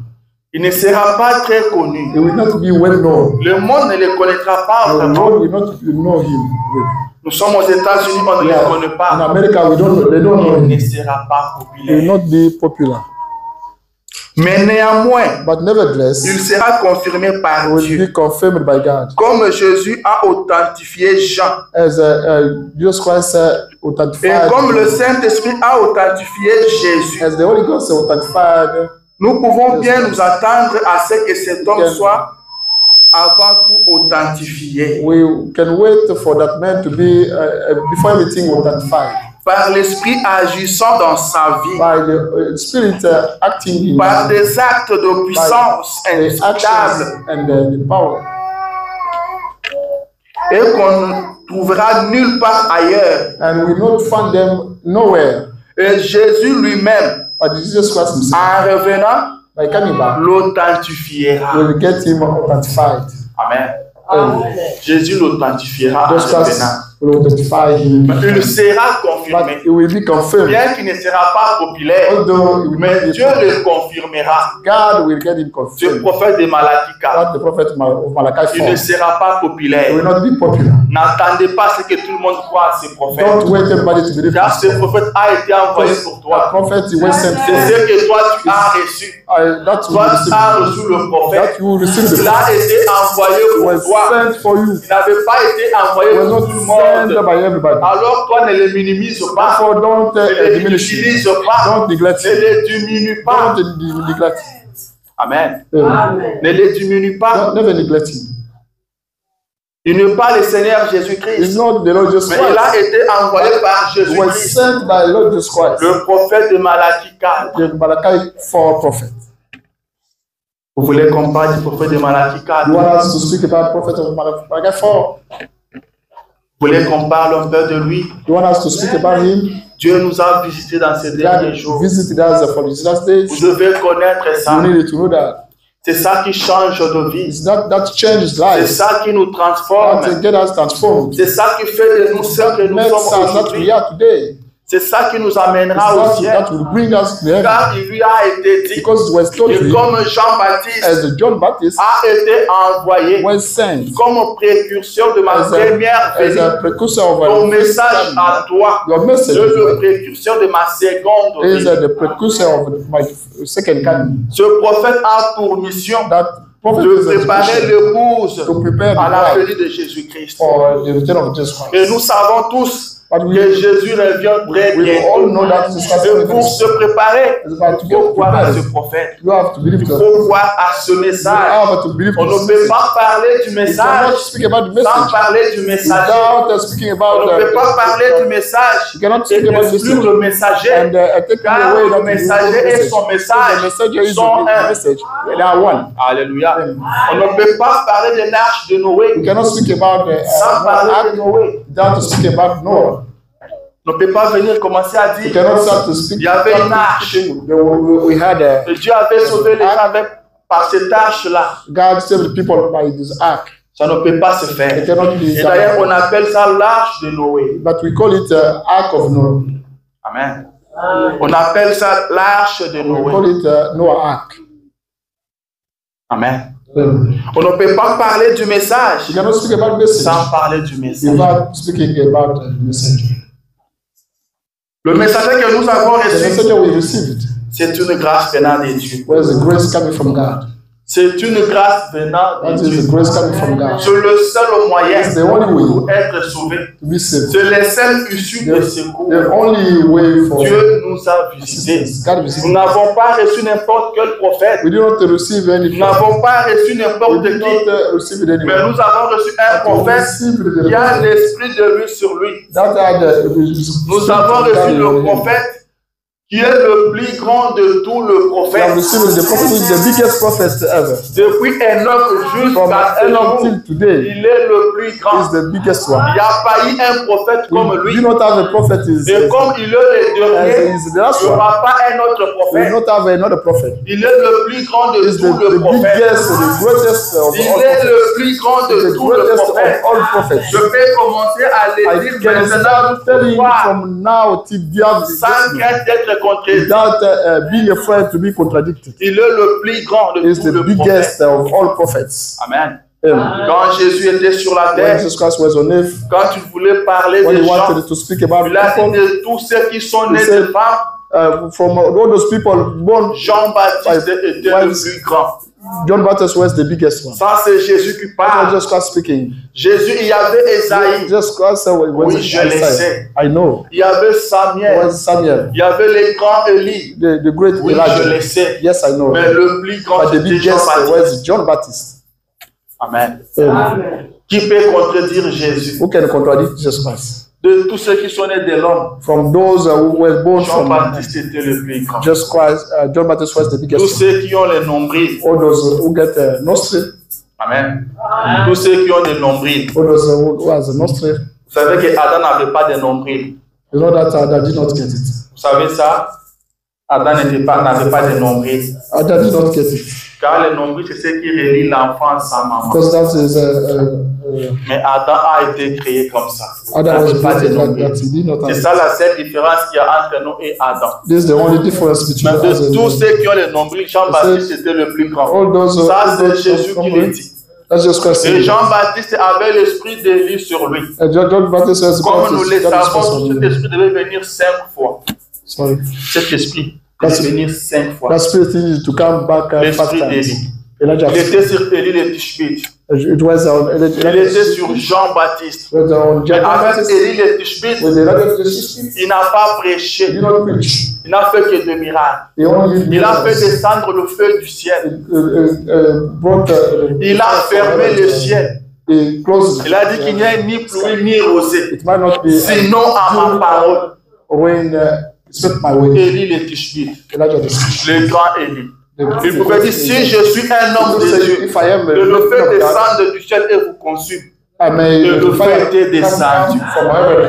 Il ne sera pas très connu. He will not be well known. Le monde ne le connaîtra pas The vraiment. world will not know him. Nous sommes aux États-Unis, on ne Yeah. le connaît In pas. America, they don't know Il ne him. sera pas He will populaire. not be popular. Mais néanmoins, But nevertheless, il sera confirmé he par will Dieu. be confirmed by God. Comme Jésus a authentifié Jean. As Jesus Christ Et authentified, comme le Saint-Esprit a authentifié Jésus. as the Holy Ghost authentified, Nous pouvons bien nous attendre à ce que cet homme soit avant tout authentifié we can wait for that man to be, before everything authentified, par l'Esprit agissant dans sa vie, by the Spirit acting in par des actes de puissance the indiscutables actions and the power. et qu'on ne trouvera nulle part ailleurs. And we not find them nowhere. Et Jésus lui-même, But Jesus Christ himself, en revenant, by coming back, l'authentifiera. will get him authentified. Amen. Amen. Jésus l'authentifiera en Jesus Christ revenant. will authentify him. Il sera But confirmé. it will be confirmed. Bien qu'il ne sera pas populaire, Although it will not mais be Dieu le confirmera. God will get him Ce confirmed. prophète de Malachie 4, What the prophet of Malachi il ne 4, sera pas it will populaire. not be popular. N'attendez pas ce que tout le monde croit à ce prophète. Don't wait everybody to believe Car ce this. prophète a été envoyé pour The toi. prophet he was sent C'est for. ce que toi tu as reçu. That you Toi will tu as receive. reçu le That prophète. you will receive the Il a prophet. été envoyé He pour was toi. sent for you. Il n'avait pas été envoyé He was pour not tout le sent monde. by everybody. Alors toi ne le minimise pas. Therefore, don't Ne le diminish utilise it. pas. Don't neglect Ne it. le diminue pas. Don't neglect it. Amen. Amen. Ne le diminue pas. Don't never neglect him. Il n'est pas le Seigneur It's Jésus-Christ. not the Lord Jesus Mais il a Christ. été envoyé par He was Jésus-Christ. sent by Lord Jesus Christ. Le prophète de Malachie 4. The Malachi 4 prophet. Vous voulez qu'on parle du prophète de Malachie 4? You want us to speak about prophet of Malachi 4? Vous voulez qu'on parle un peu de lui? You want us to speak about him? Dieu nous a visités dans ces derniers God jours. visited us for these last days. Vous devez connaître ça. You need to know that. C'est ça qui change de vie. It's that changes C'est lives. ça qui nous That transforme. get us transformed. C'est ça qui fait de nous ce que nous Makes sommes us what aujourd'hui. we are today. C'est ça qui nous amènera au That ciel. will bring us to heaven. Car il lui a été dit Because it was told to que him, comme Jean-Baptiste as John Baptist a été envoyé was sent comme précurseur de ma as première a venue, precursor of ton our message à toi, your message c'est le précurseur de ma seconde is venue. the precursor of my second coming. Ce prophète a pour mission That de préparer l'épouse to prepare à la the bride venue de Jésus-Christ. for the return of Jesus Christ. Et nous savons tous But we, que Jésus revient très we all bientôt. know that Jesus Christ Et pour se préparer, is about to il get faut croire à prepared. ce prophète. You have to believe Il God. faut croire à ce You message. have to believe On ne this peut message. pas parler du You cannot message speak about the sans message parler du messager. without speaking On about ne peut pas parler du message you cannot et speak about the exclure message le messager. and taking Car away le that messager et son the message messenger is sont the un. message. They are one. Alléluia. On ne peut pas parler de l'arche de Noé You cannot speak about the sans parler de Noé. without speaking about Noah. On ne peut pas venir commencer à You dire cannot start to speak. il y avait une arche. We had Et Dieu avait sauvé les gens par cette arche-là. God saved the people by this ark. Ça ne peut pas se It faire. cannot be Et d'ailleurs, on done. appelle ça l'arche de Noé. But we call it ark of Noah. Amen. On appelle ça l'arche de We Noé. call it Noah ark. Amen. You On ne peut pas parler du message cannot speak about message sans parler du message. without speaking about the message. Le messager que nous avons The reçu, messenger we received c'est une grâce venant de Dieu. was the grace coming from God. C'est une grâce venant That de is Dieu. the grace coming from God C'est le seul moyen It's the only way pour être sauvé. to be saved. C'est le seul issue de secours. The only way for Dieu nous a visités. assistance. God Nous visited. n'avons pas reçu n'importe quel prophète. We did not receive any. Nous n'avons pas reçu We n'importe did qui. not receive it Mais anyway. nous avons reçu un We prophète received the qui a prophet. l'esprit de lui sur lui. That had Nous avons reçu le prophète qui est le plus grand de tous les We have prophètes. received the prophet who is the biggest prophet ever. Depuis Enoch From jusqu'à ce Enoch jour, till today, il est le plus he grand. is the biggest Il one. n'y a pas eu un prophète comme We lui. do not have a prophet Et comme il est le dernier, is the last il n'y one. aura pas un autre We prophète. do not have another prophet. Il est le plus grand de He is tous les the prophètes. biggest, the greatest of Il all est prophets. le plus grand de The tous les greatest of prophètes. all prophets. Je vais commencer à I les dire can maintenant start telling you pourquoi, from now till the sans end, crainte d'être contredit. without being afraid to be contradicted. Il est le plus grand de He is tous the les biggest prophètes. of all prophets. Amen. Amen. Quand Jésus était sur la When terre, Jesus Christ was on earth, quand tu voulais parler when des he gens, wanted to speak about il a dit people, de tous ceux qui sont nés He said, de femmes, from all those people born, Jean-Baptiste était le Why- plus grand. John Baptist was the biggest one. Ça, c'est Jésus qui Not parle. Jesus Christ speaking. Jésus, il y avait Esaïe, Jesus Christ was Oui, je le Isaiah. sais. I know. il y avait It Samuel, was Samuel, il y avait les grands Élie. the great Oui, je le Elijah. sais. Yes, I know. Mais le plus grand, But the c'était biggest Jean-Baptiste. was John Baptist. Amen. Amen. Qui peut contredire Jésus? Who can contradict Jesus Christ? De tous ceux qui sont nés de l'homme, From those who were born from Jean-Baptiste était le plus grand. Jesus Christ, John Baptist was the Tous biggest one. ceux qui ont les nombrils. All those who get nostril, Amen. Tous ceux qui ont des nombrils. all those who has a nostril, Vous savez que Adam n'avait pas de nombril. you know that Adam did not get it. Vous savez ça? Adam n'avait pas de nombril. Adam did not get it. Car le nombril, c'est ce qui relie l'enfant à sa maman. Because that is Mais Adam a été créé comme ça. Il Adam was n'avait pas de created like nombril. that. He did not C'est have ça la seule différence qu'il y a entre nous et Adam. This is the only difference between Mais us de and tous ceux qui ont les nombrils, Jean-Baptiste était le plus grand. all those. Ça, c'est Jésus qui le dit. That's just Christ. Et Jean-Baptiste avait l'esprit d'Élie sur lui. John Baptist was the Comme nous le prophet. That is savons, Christ on cet him. esprit devait venir 5 fois. Sorry. Cet esprit That's- devait venir 5 fois. That spirit needs to come back 5 L'esprit times. d'Élie. Elijah. Il était sur Élie le Tishbite. It was on Il était sur Jean-Baptiste. on Mais John avec Baptist. Élie le Tishbite, With Elijah the spirit, il n'a pas he prêché. did not preach. Il n'a fait que des miracles. He only Il a fait descendre le feu du ciel. brought. Il a fermé le ciel. He closed. Il a dit qu'il n'y a ni pluie ni rosée. It might not be. Sinon à ma parole. When speak my way. Élie le Tishbite. Elijah the spirit. Le grand Élie. Il pouvait dire, si je suis un homme de Dieu, If I am que le feu a descende du ciel et vous consume. I may Que le feu était descendu.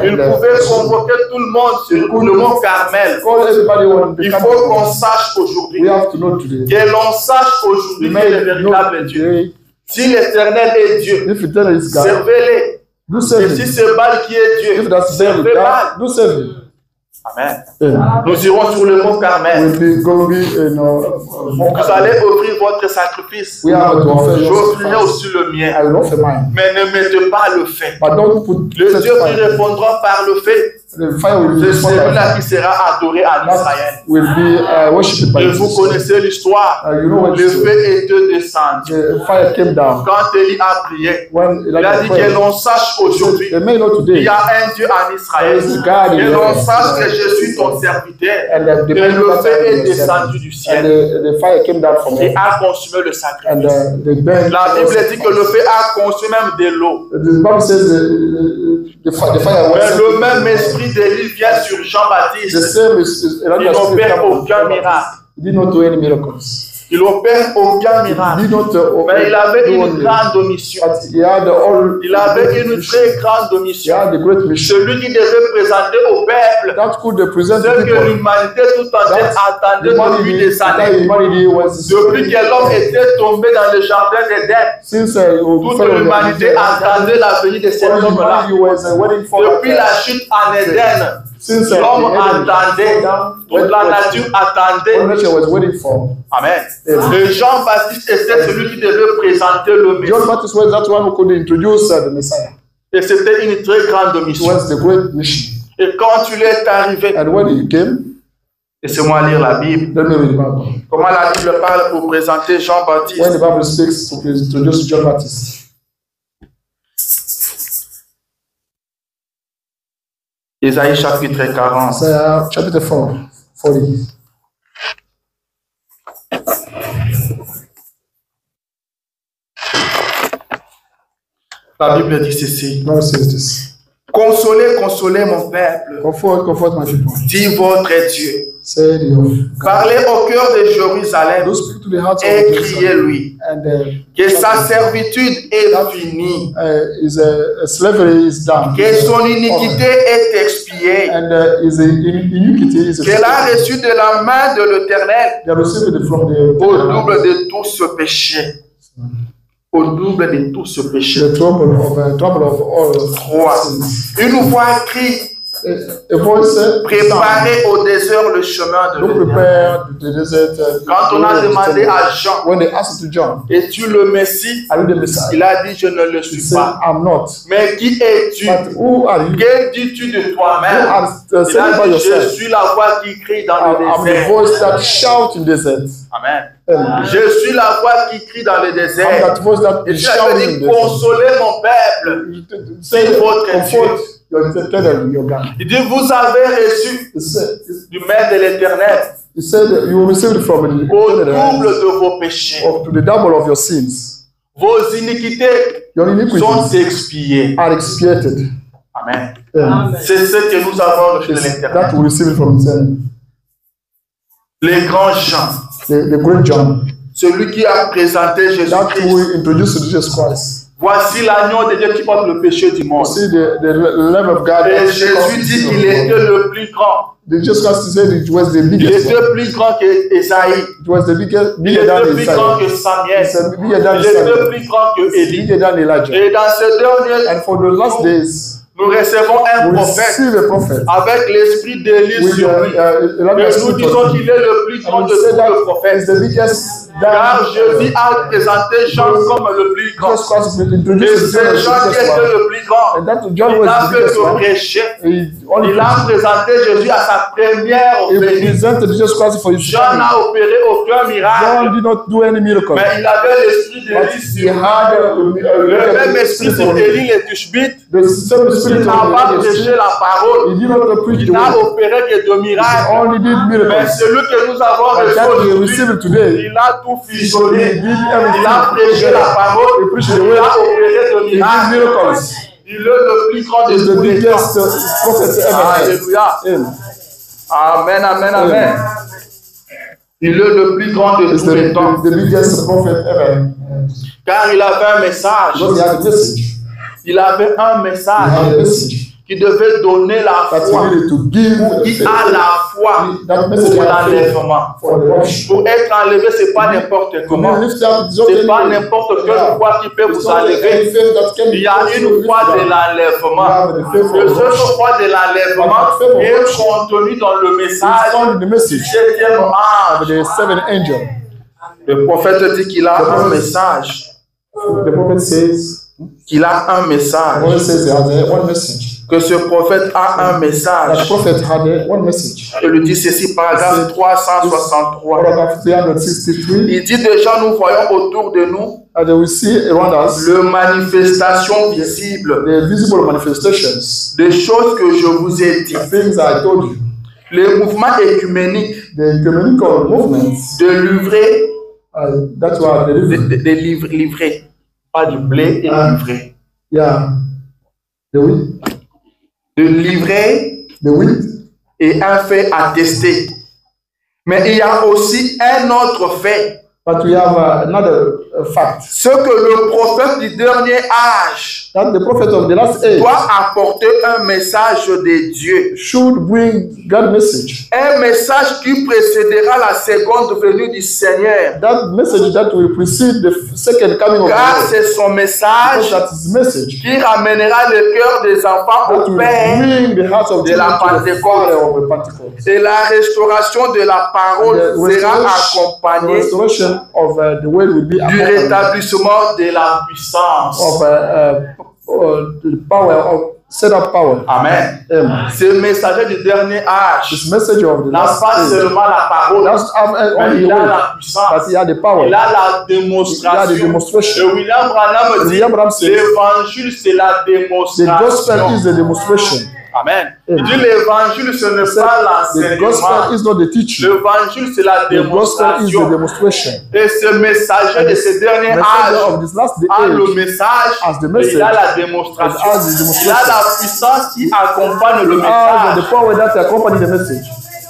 Il Il pouvait convoquer tout le monde sur le mont Carmel. Call everybody on Il faut qu'on sache aujourd'hui, We have to know today. que l'on sache aujourd'hui We qui est may le know véritable Dieu. today. Si l'Éternel est Dieu, If you tell us God, servez-les. do Et serve si him. c'est Baal qui est If Dieu, that's servez serve Baal. God, do serve him. Amen. Yeah. Nous irons sur le mont Carmel. We'll be going to be Vous allez offrir votre sacrifice. we have to offer your J'offrirai sacrifice. aussi le mien. I will offer mine. Mais ne mettez pas le fait. But don't put Le Dieu qui sacrifice. répondra par le fait The fire will C'est be celui-là qui sera adoré en Israël. will be worshipped by Et vous Jesus. connaissez l'histoire. You know what Le it is. feu était descendu. The fire came down. Quand Élie a prié, When il a dit Elijah que prayed, l'on sache aujourd'hui, they may know il today, y a un Dieu en Israël. There is God in Que l'on heaven. sache que je suis ton serviteur. and the Et le feu est descendu du and ciel the fire came down from et heaven. a consumé le sacrifice. And the burn. La Bible dit que le feu a consumé même de l'eau. The Bible says the fire was. Mais le même esprit d'Élie vient sur The Jean-Baptiste. same is Il n'opère aucun miracle. He did not do any miracles. Il n'opère aucun He miracle. did not. Mais il avait do une only. grande mission. But he had all. Il avait une très grande He mission. had a great mission. Celui qui devait présenter au peuple That could present ce que people. l'humanité tout entière attendait depuis des That années. humanity was. Depuis que l'homme était tombé dans le jardin d'Éden, Since toute l'humanité attendait la venue de cet homme-là. humanity was waiting for. Depuis la chute en Éden, Since l'homme attendait, toute la nature what attendait. nature was waiting for. Amen. Et Jean-Baptiste était celui qui devait présenter le John Messie. Baptist was that one who could introduce the Messiah. Et c'était une très grande It mission. was the great mission. Et quand il est arrivé, And when he came, laissez-moi lire la Bible. let me read the Bible. Comment la Bible parle pour présenter When Jean-Baptiste. the Bible speaks to introduce John Baptist. Ésaïe chapitre 40. Isaiah chapter 4, 40. La Bible dit ceci. Now it says this. Consolez, consolez mon peuple. Comfort, comfort my people. Dit votre Dieu. Say the of Parlez au cœur de Jérusalem God. Speak to the hearts of et Jerusalem. criez-lui And que sa servitude est finie, his slavery is done. que son iniquité est expiée, And his iniquity is qu'elle a reçu de la main de l'Éternel They received it from the au double de tout ce péché. Au double de tout ce péché. the trouble of all 3. sins. Une voix crie, A voice préparez au désert le chemin de Don't l'Éternel. prepare the desert. Quand on a demandé à Jean, When they asked to John, es-tu le Messie? are you the Messiah? Il a dit, je ne le He suis said, pas. I'm not. Mais qui es-tu? But who are you? Que dis-tu de You toi-même? are Il saying a by dit, je yourself. suis la voix qui crie dans le I'm the désert. voice that shouts in desert. Amen. Amen. Je suis la voix qui crie dans le I'm désert. that voice that Et is tu as shouting dit, in desert. consolez mon peuple. Say, votre comfort your God. Il dit, vous avez reçu He said, du maître de l'Éternel you will receive it from the au double de vos péchés. to the double of your sins. Vos iniquités Your sont iniquities expiées. are expiated. Amen. Amen. C'est ce que nous avons reçu de That l'Éternel. we receive it from Him. Les grands gens, The great John, celui qui a présenté that Jésus-Christ. we introduce to Jesus Christ. Voici l'agneau de Dieu qui porte le péché du monde. See the Lamb of God. Et Jésus dit qu'il était le plus grand. Jesus Christ said it was the Il biggest. était plus grand que Esaïe. It was the biggest, Il bigger than était plus grand Isaiah. que Samuel. It's bigger than Il était Isaiah. plus grand que Élie. Bigger than Elijah. Et dans ces derniers And for the last days, nous recevons un we prophète receive a prophet. avec l'esprit d'Élie With sur lui. Et Elijah's nous disons qu'il est le plus grand and de we say tous that les is prophètes. the biggest. Car Jésus a présenté Jean comme le plus grand. Jesus Christ Et introduced c'est himself Jean as qui the biggest était one. le plus grand. And that John Il was n'a the fait biggest que one. prêcher. He only Il a présenté Jésus à sa première he venue. presented Jesus Christ for his Jean son. n'a opéré aucun miracle. John did not do any miracle. Mais il avait l'esprit But d'Élie he sur lui. had Le même esprit sur Élie le Tishbite. the same Il spirit n'a pas of prêché the la parole. He did not preach Il the n'a word. opéré que de He miracles. only did Mais miracles. celui que nous avons But reçu that we aujourd'hui, receive today, il a tout fusionné. he did Il everything. a prêché la parole. He preached the Il word. a opéré de He did miracles. miracles. Il est le plus grand de He's the tous les biggest temps. prophet ever. Alléluia. Amen. Amen, amen, amen. Il est le plus grand de He's tous les temps. the biggest prophet ever. Car il avait un message. Because he had a message. Il avait un He message had a message qui devait donner la that foi. he needed to give Qui a la foi that message pour had faith l'enlèvement. for the wash. Pour être enlevé, ce n'est pas n'importe comment. Lift up, it's Ce n'est pas not n'importe quelle foi qui peut It's vous not any enlever. faith that can Il y a une foi de l'enlèvement. Et cette foi de l'enlèvement est contenue dans le It's message found in the du message 7e of ange. the seven angel. Le prophète dit qu'il a un message. The prophet says, Qu'il a un the message. prophet says he has one message. que ce prophète a un That the message. prophet had one message. Il dit ceci, paragraphe 363. Paragraph 363. Il dit déjà, nous voyons autour de nous And we see around us les manifestations visibles the visible manifestations, des choses que je vous ai dit. the things I told you, Le mouvement écuménique the ecumenical movements de livrer, that were delivered. livrer, pas du blé et livrer. Yeah, the wheat, De livrer the wheat, est un fait attesté. Mais il y a aussi un autre fait. but we have another fact Ce que le prophète du dernier âge that the prophet of the last age doit apporter un message de Dieu. should bring God's message. Un message qui précédera la seconde venue du Seigneur. That message that will precede the second coming of Car the Lord. c'est son message Because that is message qui ramènera le cœur des enfants that au will Père bring the hearts of de la children to the Father of the Pentecost. et la restauration de la parole The sera restoration, the accompagnée restoration of the word will be du accompanied rétablissement de la puissance. of the power of set up power. Amen. Amen. Ce messager du dernier âge This message of the n'a last pas age seulement la parole, doesn't have mais only il the a word, la but puissance. he had the power. Il a la He had the démonstration. demonstration. Et William Branham dit William Branham says, l'évangile c'est la The gospel démonstration. is the demonstration. Amen. Il dit l'évangile ce n'est He pas said, the gospel l'enseignement. is not the teaching. L'évangile c'est la The gospel is the démonstration. demonstration. Et ce messager de ce dernier Messenger âge of this last day a le age message as the et message il a la and démonstration. as the Il a demonstration. la puissance qui accompagne le As the message. power that accompany the message.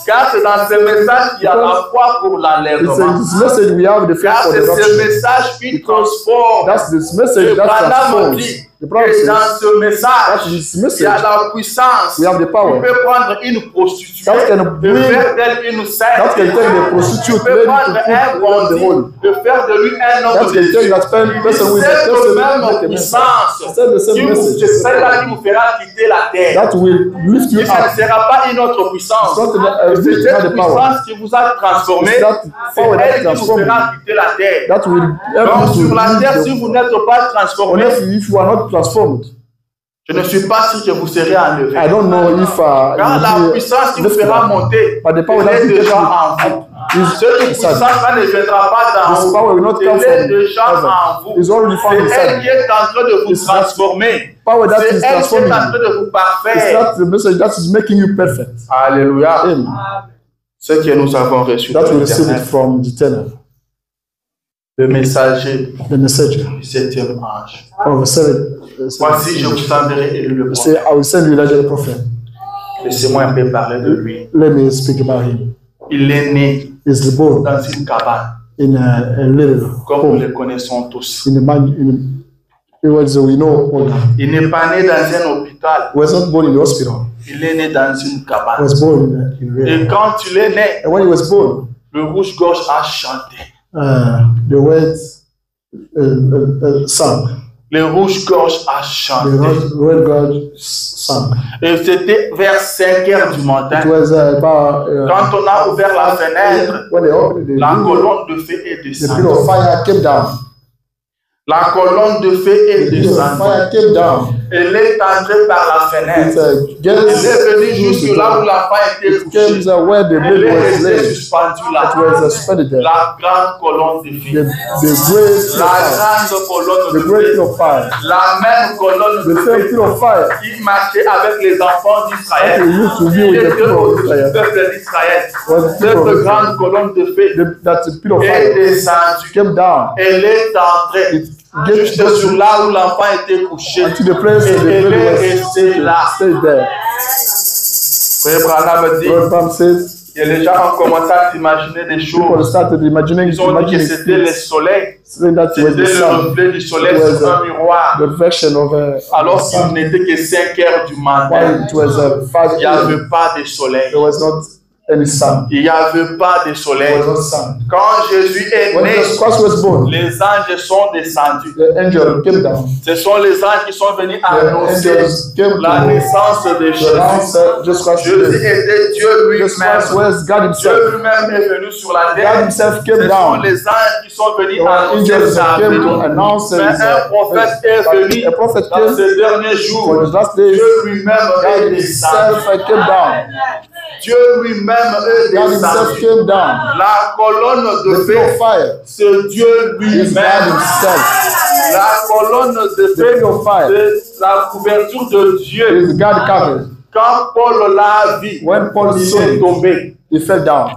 Car c'est dans ce message qu'il y a la foi pour It's l'enlèvement. in this message we have the faith Car for c'est the ce rapture. message qui Because transforme. that's this Et message that Branham transforms. dit The prophet que says dans ce that message, this il y a message la puissance. we have the power. Tu peux prendre une prostituée That can et bring- faire d'elle une sainte. that can take the Tu prostitute peux lady prendre to un put her on the bandit holy. et faire de lui un That homme de can take Dieu. that person with C'est the le même make a puissance. message. It's the same message. C'est celle-là qui vous fera quitter la terre. That will lift you Et ça ne up. sera pas une autre puissance. It's not C'est the cette power. puissance qui vous a transformé. It's that C'est power that elle qui vous transforms fera quitter la terre. That will help Donc you sur la to terre, live si vous the- n'êtes pas transformé, if you are not transformed. je ne suis pas sûr que vous serez enlevé. I don't know if Car la you'll be puissance qui vous lifted fera up. monter, But the power elle that est will déjà take en you vous. up is Cette inside. puissance-là ne viendra pas This d'en power haut. will not come Elle est from déjà heaven. en vous. It's already found C'est elle inside. qui est en train de vous It's that transformer. power that C'est is elle qui est en transforming train you. de vous It's parfaire. not the message that is making you perfect. Alléluia. Amen. Ce que nous avons reçu de That we receive it l'Éternel. from the eternal. Le messager The messenger du septième âge. of the seven. Voici, je vous enverrai Élie le Say, prophète. I will send you Elijah the prophet. Laissez-moi un peu parler de lui. Let me speak about him. Il est né He's born dans une cabane, in a little comme nous home le connaissons tous. in a man. It was we know. Il n'est pas né dans un hôpital. He was not born in the hospital. Il est né dans une He cabane. was born in Et quand il est né, and when he was born, le rouge-gorge a chanté. the words sang. Le rouge-gorge a The chanté. red God sang. Et c'était vers 5 heures du matin. It was about Quand on a ouvert la fenêtre, when they opened la the colonne de feu est pillar descendue. of fire came down. La colonne de feu est The pillar of descendue. fire came down. Elle est entrée par la fenêtre. Elle est venue jusque là où la femme était It came couchée. where the Elle baby est was restée laid. suspendue It là. was suspended there. La grande colonne de feu. The great La fire. grande colonne The de great feu. pillar of fire. La même colonne The de same feu pillar of fire qui marchait avec les enfants that d'Israël. we used to be Qui with the était people of au-dessus du Israel. peuple d'Israël. Was the people of Cette Israel. grande colonne de feu That the pillar of est fire descendue. came down. Elle est entrée It get juste sur là où l'enfant était couché. to the place Et where the elle baby est was restée là. stayed there. Frère Branham dit, Lord Bam says, et les gens ont commencé à s'imaginer des people choses. started imagining Ils ont dit que c'était le things, soleil, saying that it c'était was the le sun, reflet du soleil It was sur un miroir. the version of Alors the qu'il sun. n'était que 5 heures du matin, While it was 5 il n'y a.m., avait pas de soleil. there was not any sun. Il n'y avait pas de soleil. There was no sun. Quand Jésus est When né, Jesus Christ was born, les anges sont descendus. the angel came down. Ce sont les anges qui sont venus The annoncer angels came la to naissance de Jésus. announce Jesus Christ. Jésus était Dieu Jesus lui-même. Christ was God Dieu himself. lui-même est venu sur la God terre. himself Ce came sont down. les anges qui sont venus The annoncer angels sa came to venue. announce Mais un prophèt est venu a prophet dans came ces derniers for jours. the last days. Dieu lui-même est God descendu. himself came down. Dieu lui-même est God himself descendu. came down. La colonne de The flame of feu, fire c'est Dieu is God lui-même. himself. La colonne de The feu, flame of fire c'est la couverture de Dieu. is God covered. Quand Paul l'a vu, When Paul il saw est it, tombé. he fell down.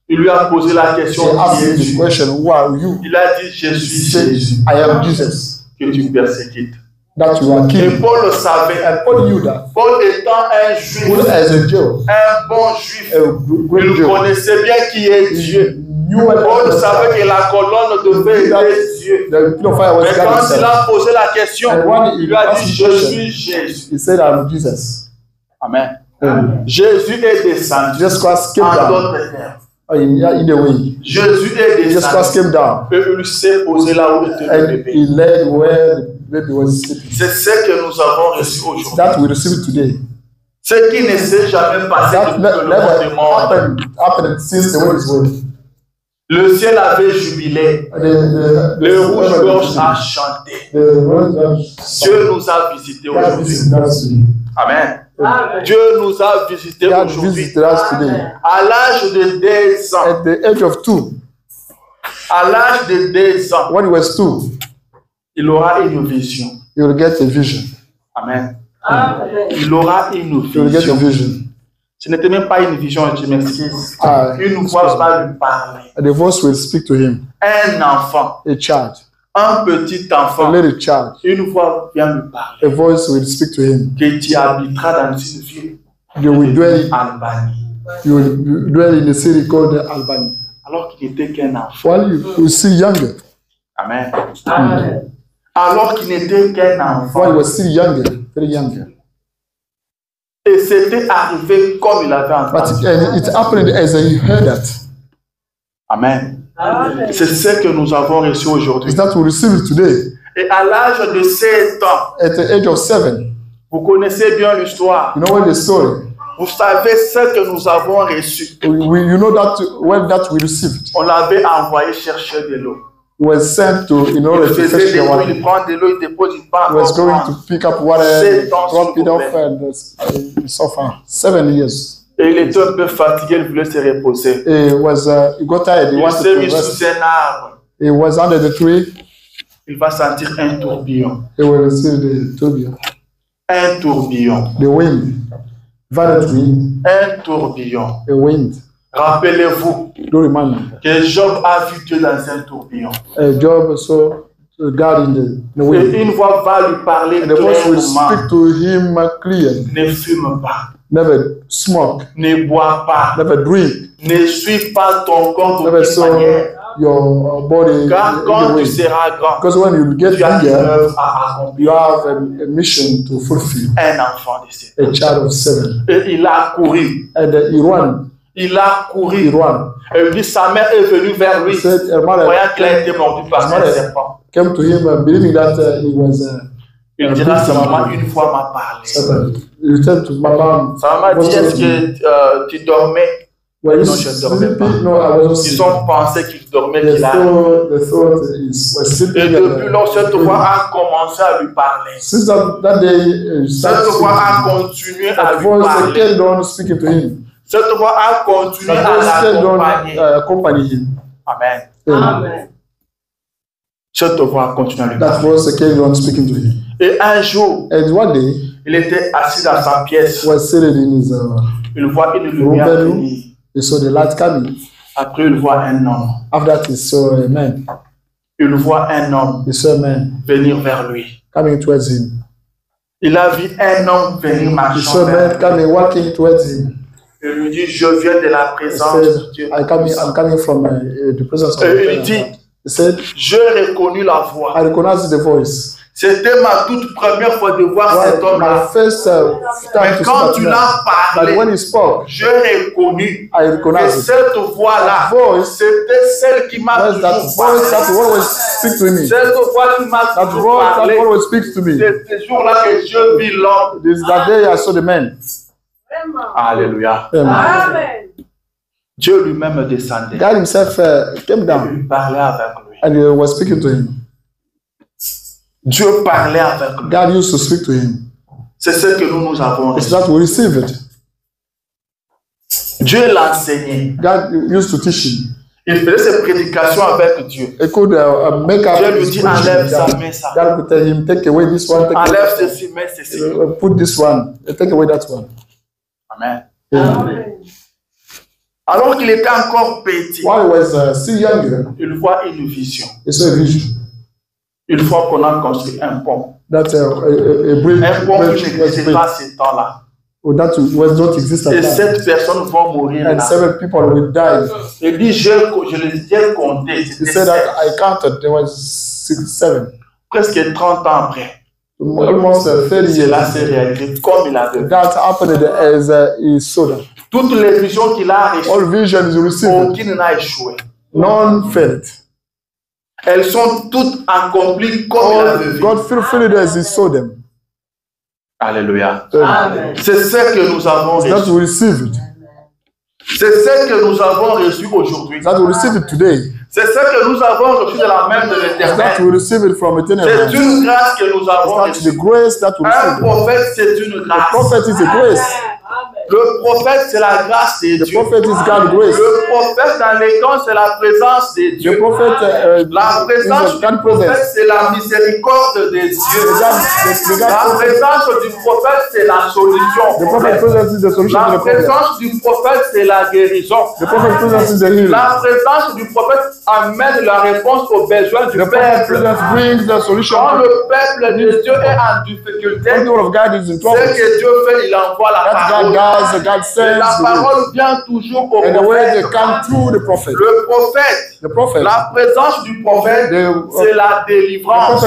Il lui a posé la question. He Qui asked him the es-tu? question, who are you? Il a dit, je He suis said, Jésus I am Jesus, que tu persécutes. that you are Et king. Paul le savait. And Paul knew that. Paul étant un Paul juif, as a Jew, un bon juif, a great il Jew, connaissait bien qui est Dieu. knew what Paul savait que la colonne de feu était Dieu. the flame of fire was Mais God quand il himself. a posé la question, And when il lui a asked dit, the je question, suis Jésus. he said, I'm Jesus. Amen. Amen. Jésus est descendu. Jesus Christ came En down. d'autres termes, In a way, Jésus est Jesus Christ descendu. came down. Et il s'est posé là où était le And bébé. he led where the baby was sleeping. C'est ce que nous avons reçu aujourd'hui. That we receive today. Ce qui ne s'est jamais passé That depuis que le monde est never mort. happened since the world is world. Le ciel avait jubilé. Le rouge-gorge a chanté. Dieu nous a visités aujourd'hui. Amen. Dieu nous a visités God aujourd'hui. visited us today. À l'âge de 2 ans, At the age of 2, à l'âge de 2 ans, when he was 2, il aura une vision. you will get a vision. Amen. Il aura une You will get a vision. vision. Ce n'était même pas une vision, je m'excuse. Ah, Une voix va lui parler. And the voice will speak to him. Un enfant, A child, un petit a enfant, little child. une voix vient lui parler. A voice will speak to him. Que tu habiteras dans une ville You will dwell, Albanie. you will dwell in a city called Albany. Alors qu'il n'était qu'un enfant. While you will still younger, Amen. Alors qu'il n'était qu'un while enfant. he was still younger, very younger. Et c'était arrivé comme il avait But entendu. it happened as he heard that. Amen. C'est ce que nous avons reçu aujourd'hui. Is that we receive it today. Et à l'âge de 7 ans, At the age of 7, vous connaissez bien l'histoire. you know what the story. Vous savez ce que nous avons reçu. You know that when that we received, On l'avait envoyé chercher de l'eau. was sent to in order Il to faisait fetch des the l'eau, water. il prend de l'eau, il dépose, il part. He was going to pick up water, Sept ans, drop it off, s'il vous and so far 7 years. Et il était un peu fatigué, il voulait se reposer. He got tired. He Il wanted s'est to mis rest. sous un arbre. He was under the tree. Il va sentir un tourbillon. He will receive the tourbillon, Un tourbillon. the wind, violent wind, Un tourbillon. a wind. Rappelez-vous Do remember. que Job a vu Dieu dans un tourbillon. Job saw God in the Et wind. une voix va lui parler And the voice will clairement. speak to him clearly. Ne fume pas. Never smoke, Ne bois pas. never drink, Ne suis pas ton corps de never toute sow manière. your body Car in quand the tu wind. seras grand, Because when you get tu as une bigger, œuvre à you accomplir. have a mission to fulfill. Un enfant de 7 ans. A child of 7. Et il a couru. And he ran. Il a He couru. ran. Et il dit, sa mère est venue vers lui. He said, a mother Croyant qu'il a été mordu par un serpent. came to him believing that he was Il dira, sa maman une fois m'a parlé. Satan. He returned to my mom. Sa maman dit, est-ce que tu dormais? Well, Non, je ne dormais pas. no, I was Ils not ont pensé qu'il dormait, sleeping. qu'il a. The thought is was Et sleeping. depuis lors, cette voix a commencé à lui parler. Since that day, Cette voix a continué à that lui voice parler. kept on speaking to him. Cette voix a continué That à voice kept on l'accompagner. accompanying him. Amen. Amen. Cette voix a continué à lui That parler. voice kept on speaking to him. Et un jour, And one day, il était assis dans sa pièce. he was sitting in his Il voit une lumière bedroom. venir. He saw the light coming. Après, il voit un homme. After that, he saw a man. Il voit un homme He saw a man venir vers lui. coming towards him. Il a vu un homme venir He marchant saw a vers man lui. coming, walking towards him. Il lui dit, je viens de la He présence said, de Dieu. I'm coming from the presence of Et the il dit, He said, j'ai reconnu la voix. I recognize the voice. C'était ma toute première fois de voir cet homme-là. Mais quand tu l'as parlé, j'ai reconnu que cette voix-là, c'était celle qui m'a toujours parlé. Cette voix qui m'a toujours parlé. C'est ce jour-là que je vis l'homme. Alléluia. Amen. Dieu lui-même descendait. God himself came down. Il parlait avec lui. And he was speaking to him. Dieu parlait avec lui. God used to speak to him. C'est ce que nous avons reçu. It's that we receive it. Dieu l'enseignait. God used to teach him. Il faisait ses prédications avec Dieu. He could make Dieu lui dit enlève ça, mets ça. God would tell him, take away this one. Enlève ceci, mets ceci. Put this one. Take away that one. Amen. Amen. Alors qu'il était encore petit, while he was still younger, il voit une vision. He saw a vision. Une fois qu'on a construit un pont. That a bridge, un pont qui n'existait pas ce temps-là. That was not exist at et 7 personnes vont mourir. And 7 people will die. Il dit, je les ai comptés. He said that I counted, there was 7. Presque 30 ans après. Almost 30 years. Cela s'est réalisé comme il avait vu. That happened as he saw them. Toutes les visions qu'il a reçues, all visions he received, aucune n'a échoué. None failed. Elles sont toutes accomplies comme il avait vu. God fulfilled it as he saw them. Alléluia. C'est ce que nous avons reçu. That we receive it. C'est ce que nous avons reçu aujourd'hui. That we receive it today. C'est ce que nous avons reçu de la main de l'Éternel. That we receive it from eternal. C'est une grâce que nous avons reçue. The grace that we receive. Un prophète, c'est une grâce. The prophet is a grace. Le prophète, c'est la grâce de Dieu. The prophet is God's grace. Le prophète dans les camps, c'est la présence de Dieu. The prophet, la présence du prophète, c'est la miséricorde de Dieu. La présence du prophète, c'est la solution. The prophet is the solution. La présence du prophète, c'est la guérison. The prophet is the healing. La présence du prophète amène la réponse aux besoins du peuple. Brings the solution. Quand le peuple de Dieu est en difficulté, ce que Dieu fait, il envoie la parole. God sends la parole vient toujours au prophète. Le prophète, la présence du prophète, c'est la délivrance.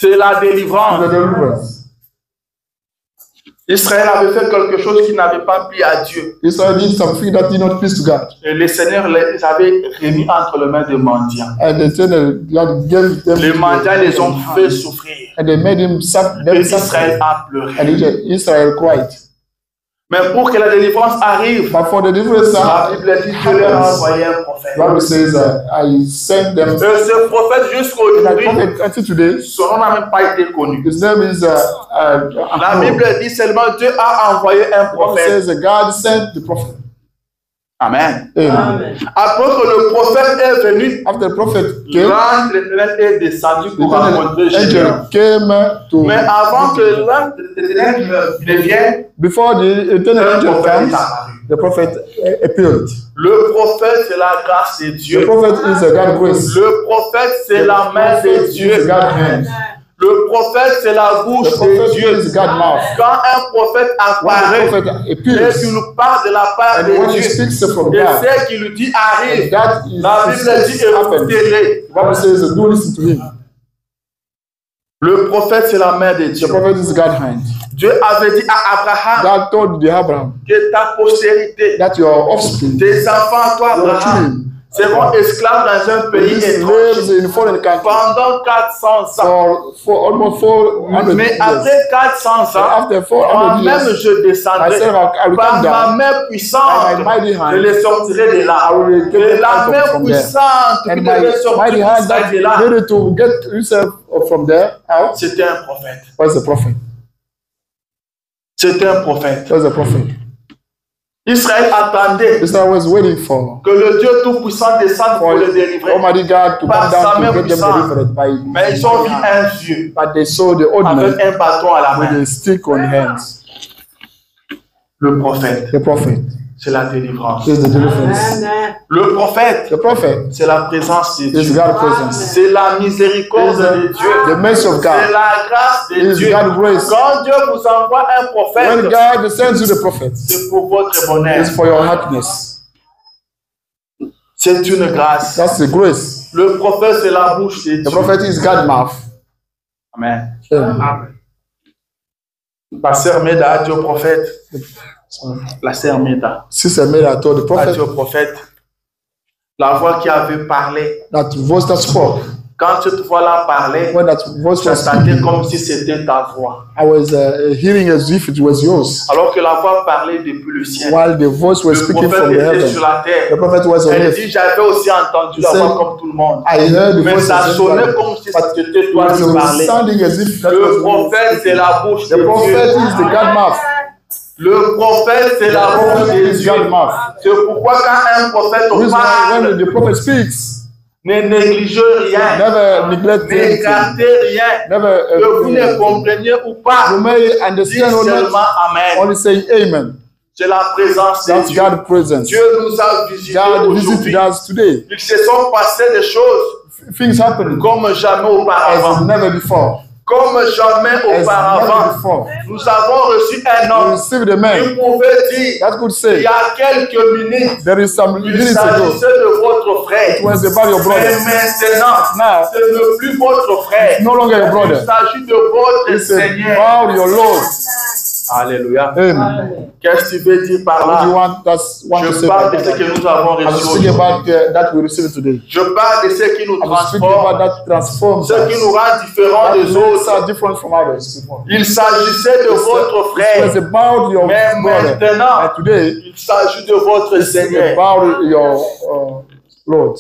C'est la délivrance. Israël avait fait quelque chose qui n'avait pas plu à Dieu. Israel did something that did not please to God. Et le Seigneur les avait remis entre les mains des mendiants. Les mendiants les ont fait souffrir. And they made him suffer. Et Israël a pleuré. And Israel cried. Mais pour que la délivrance arrive, but for the deliverance, la Bible dit que Dieu leur a envoyé un prophète. Bible says, I sent them. Et ce prophète jusqu'aujourd'hui, son nom n'a même pas été connu. His name is, la Bible dit seulement Dieu a envoyé un prophète. Says, God sent the prophet. Amen. Amen. Après que le prophète est venu, after the prophet came, l'ange de l'Éternel est descendu pour rencontrer Gédéon. Mais avant que l'ange de l'Éternel ne vienne, before the eternal angel comes, the prophet appeared. Le prophète, c'est la grâce de Dieu. The prophet is a God grace. Le prophète, c'est la main de Dieu. Le prophète, c'est la bouche de Dieu. Quand un prophèète apparaît et qu'il nous parle de la part de Dieu, et c'est qu'il lui dit arrive, la Bible dit écoutez-les. Le prophète, c'est la main de Dieu. Dieu avait dit à Abraham que ta postérité, tes enfants, toi, Abraham, seront esclaves dans un pays étranger pendant 400 ans. Mais après 400 ans, moi-même je descendrai par ma main puissante, je les sortirai de là. Et la main puissante qui devait sortir de là, c'était un prophète. C'était un prophète. Israël attendait que le Dieu Tout-Puissant descende pour le délivrer par sa main puissante. Mais ils ont vu un vieux avec un bâton à la main. Le prophète, c'est la délivrance. Le prophète, c'est la présence de Dieu. C'est la miséricorde de Dieu. C'est la grâce de Dieu. Quand Dieu vous envoie un prophète, c'est pour votre bonheur. C'est une grâce. Le prophète, c'est la bouche de The Dieu. prophet is God's mouth. Amen. Amen. La sœur Meda a dit au prophète. La sœur Meda Sister Meda told the a prophet dit au prophète. La voix qui avait parlé. that voice that spoke. Quand cette voix-là parlait, When that voice was j'entendais speaking, comme si c'était ta voix. I was hearing as if it was yours. Alors que la voix parlait depuis le ciel. While the voice was Le speaking prophète from the était sur heaven, la terre. the prophet was on Elle earth. dit, j'avais aussi entendu la He voix said, comme tout le monde. I heard the Mais voice ça of sonnait God, comme si but c'était it toi qui was parlais. sounding as if that Le was you. prophète, c'est la bouche de The prophet Dieu. is the God mouth. Le prophète, c'est la The bouche prophet de is Dieu. God mouth. C'est pourquoi quand un prophète Reason why parle, when the prophet speaks, ne négligez rien. never neglect anything. N'écartez rien. Never Que vous ne compreniez ou pas. you may Dis understand or seulement not, Amen. only say amen. C'est la présence de That's Dieu. God's presence. Dieu nous a visités God aujourd'hui. visited us today. Il se sont passées des choses Things happen comme jamais as auparavant. never before. Comme jamais As never auparavant. before. Nous avons reçu un We homme received a qui man pouvait dire, that could il say, y a quelques minutes, there is some il minutes ago, s'agissait de votre frère. it was about your Mais brother. maintenant, Now, ce n'est plus votre frère. it's no longer your Il brother. s'agit de votre It's Seigneur. about your Lord. Alléluia. Amen. Qu'est-ce que tu veux dire par What do you là? want to Je say parle about de ce that? que nous avons I'm reçu speaking aujourd'hui. about that we received today. Je parle de ce qui nous I'm speaking transforme, about that transforms ce qui nous us. rend différents That des makes us autres. different from others. Il s'agissait de votre It was frère, about your mais brother. maintenant, And today, il s'agit de votre it's Seigneur. about your Lord.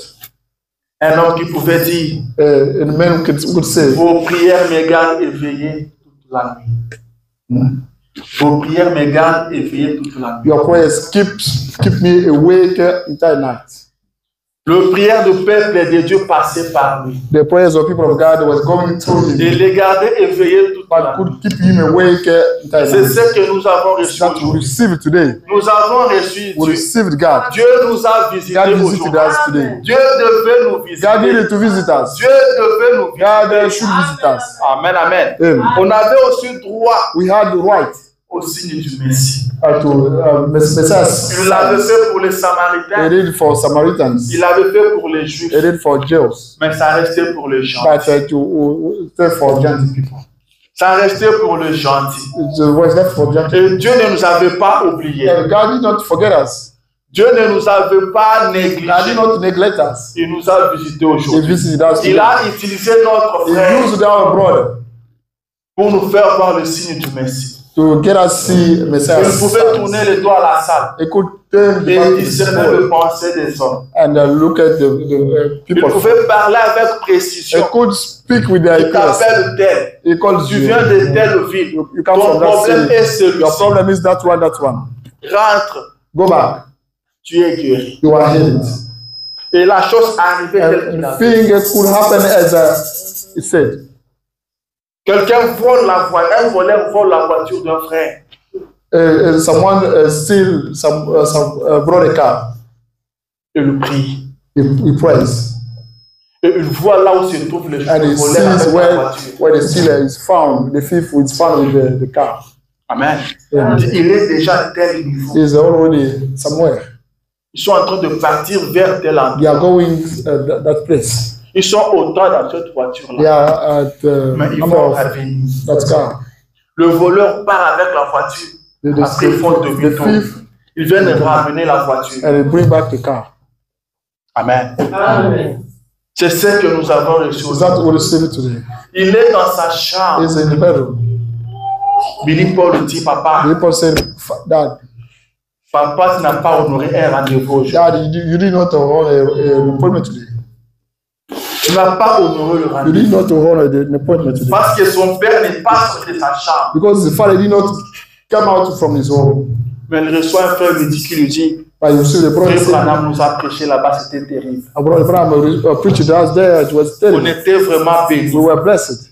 Un homme qui pouvait dire, A man could say, vos prières me gardent éveillé toute la nuit. Vos prières me gardent éveillé toute la nuit. your prayers keep me awake entire night. Le prière du peuple de Dieu passait par lui. The prayers of people of God was going through Et him, les garder éveillés toute but la nuit. could keep him awake entire C'est night. ce que nous avons reçu That we aujourd'hui. received today. Nous avons reçu We Dieu. received God. Dieu nous a visités God aujourd'hui. visited us today. Dieu devait nous God visiter. needed to visit us. Dieu devait nous God visiter. should visit us. Amen, amen. Amen. On avait aussi droit We had the right au signe du Messie. to Messiah. Il l'avait fait pour les He Samaritains. did it for Samaritans. Il l'avait fait pour les Juifs. He did it for Jews. Mais ça restait pour les gens. But to for Gentile people. Ça restait pour les gentils. It was left for Gentile. Et Dieu ne nous avait pas oubliés. God did not forget us. Dieu ne nous avait pas God did négligés. not neglect us. Il nous a visités He aujourd'hui. visited us. Il a utilisé notre He frère used our brother pour nous faire voir le signe du Messie. to get us see Messiah. Il pouvait tourner les doigts à la salle He could turn the et back to discerner the le pensée des hommes. and look at the Il people. pouvait parler avec He précision. could speak with their Il t'appelle tel. He calls Tu you. viens de telle ville. You come Ton from that problème city. est Your celui-ci. problem is that one, that one. Rentre, Go back. tu es guéri. You are healed. Et la chose arrivait telle qu'il And avait. thing could happen as he said. Quelqu'un vole la voiture, un voleur vole la voiture d'un frère. Someone steal some brought a car. Et le prie. He prays. Et il voit là où se trouve le And he voleur sees avec la voiture. where the stealer is found, the thief is found with the car. Amen. Yeah. Il est déjà à tel niveau. He's already somewhere. Ils sont en train de partir vers tel endroit. They are going that place. Ils sont autant dans cette They voiture-là. are at Mais ils number vont of revenir. that car. Le voleur part avec la voiture. Après, ils font The demi-tour. thief Ils viennent ramener la voiture. and they bring back the car. Amen. C'est ce que nous avons reçu. Is that what we receive today? Il est dans sa chambre. He's in the bedroom. Billy Paul dit, papa, People said, Dad, papa, tu n'as pas honoré un rendez-vous aujourd'hui. Dad, you did not honor an appointment today. Tu n'as pas honoré le You rendez-vous. did not honor an appointment today. Parce que son père n'est pas sorti de sa chambre. Because the father did not come out from his home. Mais il reçoit un frère lui dit, qui lui dit, But you see, the brother Frère said, Branham nous a prêché là-bas, c'était terrible. Brother Abraham preached to us there, it was On terrible. était vraiment bénis. We were blessed.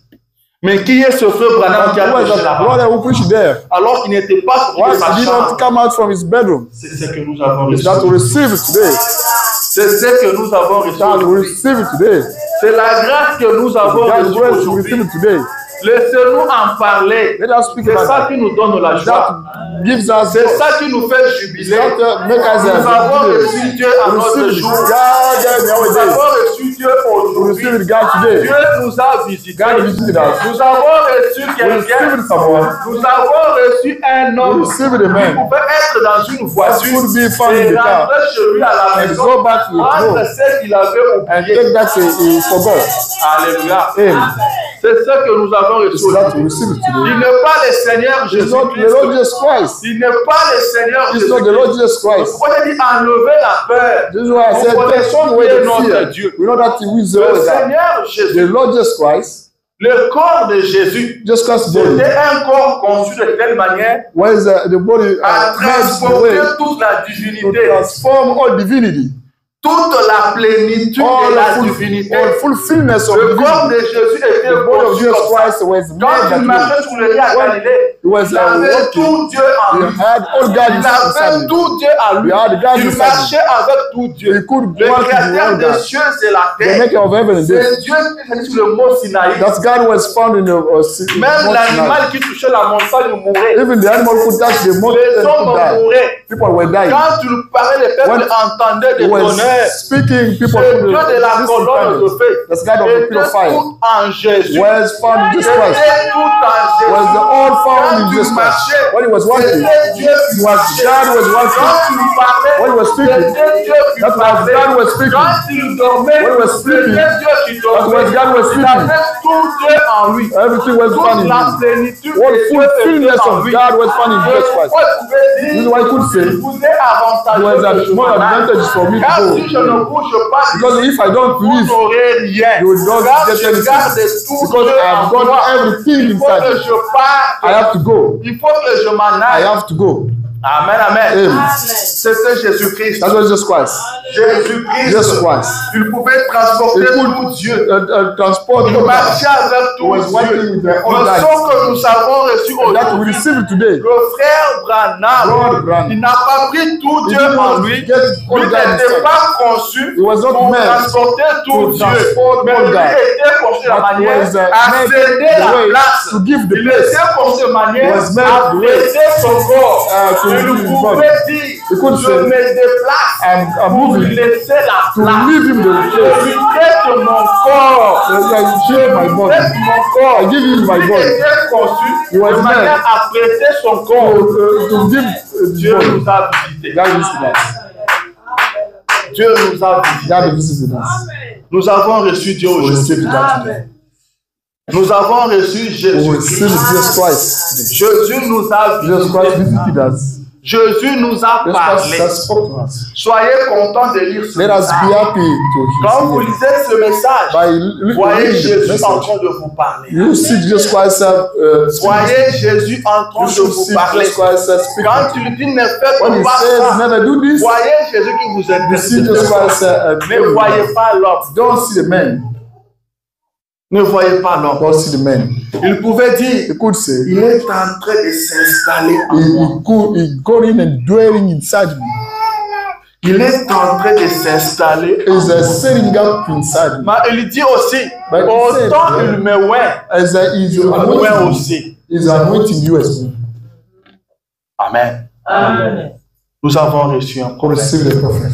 Mais qui est ce frère Branham qui a Who was prêché that là-bas? brother who preached there? Alors qu'il n'était pas sorti Why de sa he did not chambre. come out from his bedroom? C'est ce que nous avons Is reçu. that we receive it today? C'est ce que nous avons reçu. That we aujourd'hui. receive it today. C'est la grâce que nous avons God's reçue grace we receive aujourd'hui. it today. Laissez-nous en parler. Let us speak C'est about ça that. qui nous donne la joie. That gives us C'est joy. ça qui nous fait jubiler. That make us Nous avons happy. reçu Dieu à We notre receive jour. God every Nous day. avons reçu Dieu aujourd'hui. receive it, God, today. Dieu nous a visités. God visited us. Nous avons reçu We quelqu'un. received someone. Nous avons reçu un We homme received a qui man. pouvait être dans une voiture Could be found in et the car. rentrer chez lui à la And maison. go back to the Entre home. ce qu'il avait And oublié. take that he forgot. Alléluia. Amen. C'est ce que nous avons reçu It's that aujourd'hui. we receive it Il today. n'est pas le Seigneur It's not the Lord Jésus-Christ. Jesus Christ. Il n'est pas le Seigneur It's not the Lord Jésus-Christ. Jesus Christ. Pourquoi il dit enlever la peur? This is why I Nous said, take connaissons away bien the notre fear. Dieu. We know that He is Le always that. Seigneur Jésus, The Lord Jesus Christ, le corps de Jésus, Jesus Christ's body, c'était un corps conçu de telle manière where is the body à made the transporter way toute la to divinité, transform all divinity, toute la plénitude all de la the divinité. all fulfillness of Le corps divinity. de Jésus était The body of conçu Jesus comme ça. Christ was Quand made il that way. marchait sur le riz à Galilée, He was il avait walking. tout Dieu en He lui. had all God Il inside avait him. tout Dieu en lui. He had God Il inside him. marchait avec tout Dieu. He could Le walk with créateur all des God. cieux et la The terre. maker of heaven and C'est earth. Dieu qui est sur le mont Sinaï. That God was found in the Même Mount l'animal Sinai. qui touchait la montagne mourait. Even the animal could touch the mountain Les hommes to die. mouraient. People were dying. Quand tu parlais, les peuples When entendaient He des was tonnerres. speaking, people Le could Dieu de la colonne de feu The God of the était pillar of fire tout en Jésus. was found in Jesus Christ. C'était tout en Jésus. Was the all found in Quand tu Jesus Christ. marchais, When he was walking, c'était Dieu qui was marchait. God was walking. Quand tu parlais, When he was speaking, c'était Dieu qui that was parlait. God was speaking. Quand il dormait, When he was sleeping, c'était Dieu qui that dormait. was God was Il speaking. avait tout Dieu en lui. Everything was found Toute in la him. plénitude All de Dieu était fulfillness en of lui. God was found in Jesus Christ. Pourquoi il pouvait This is dire, why he could say, il vous est avantageux there was que a je more m'en aille. advantage for me to Car go. si je ne bouge pas, Because if I don't vous believe, n'aurez rien. you will not Car get je anything. garde tout Because Dieu I have en got moi. everything Il faut que inside. je parte. I have to go. Il faut que je m'en I aille. have to go. Amen, amen. Amen. C'était Jésus-Christ. That's what Jesus Christ. Jésus-Christ. Jesus Christ. Il pouvait transporter He tout could Dieu. transport Il all that. marchait avec He tout was walking Dieu. with the Le all that. son que nous avons reçu That we aujourd'hui, receive it today. le frère Branham, Lord Branham. il n'a pas pris tout He Dieu did en not lui. get all Lui God n'était inside. pas conçu He was not pour meant transporter tout to Dieu. transport Mais all lui God. était conçu de But manière was à made céder the la way place. to give the Il place. était conçu de manière Was made à the way prêter son corps. to Il give his pouvait body. dire, He could je say, me déplace I'm pour lui moving laisser la to place. leave him the Je place. lui prête mon corps. I give my body. Prête mon corps. I give him my Il body. était conçu He was de manière à prêter son corps. To give Dieu the body. nous a visités. God visited us. Dieu nous a visités. God visited us. Nous avons reçu Dieu We aujourd'hui. receive that today. Nous avons reçu We Jésus. receive Jesus Christ. Jésus nous a Jesus Christ visités. visited us. Jésus nous a Jesus parlé. Christ has spoken to us. Soyez contents de lire ce Let us be message. happy to Quand vous hear. lisez ce message, By voyez reading the Jésus en message, train de vous parler. you see Jesus Christ Voyez Jésus en train you de should vous see parler. Jesus Christ speaking. Quand tu lui dis ne faites When he pas says ça, never do this, voyez Jésus qui vous you see aide. Jesus Christ Ne voyez pas l'homme. don't see the man. Ne voyez pas l'homme. Don't see the man. Il pouvait dire, He could say, il est en train de s'installer en moi. he going and dwelling inside me. Il est en train de s'installer. He's setting up inside me. Mais il dit aussi, But he said, autant il me oint, As he's je me oint anointing, aussi. he's anointing you as well. Amen. Amen. Nous avons reçu un To prophète. receive the prophet.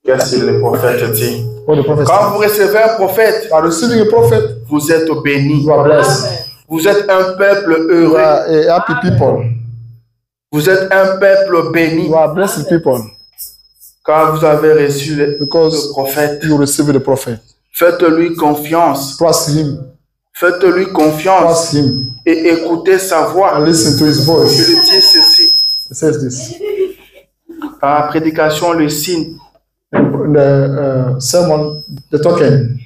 Qu'est-ce que le prophète dit? What the prophet Quand said. vous recevez un prophète, By receiving a prophet, vous êtes béni. you are blessed. Vous êtes un peuple You heureux. are a happy people. Vous êtes un peuple béni. You are blessed people Quand vous avez reçu le because prophète, you receive the prophet. faites-lui confiance. Trust him. Faites-lui confiance Trust him. et écoutez sa voix. And listen to his Je voice. lui dis ceci. It says this. Dans la prédication, le signe, In the sermon, the token,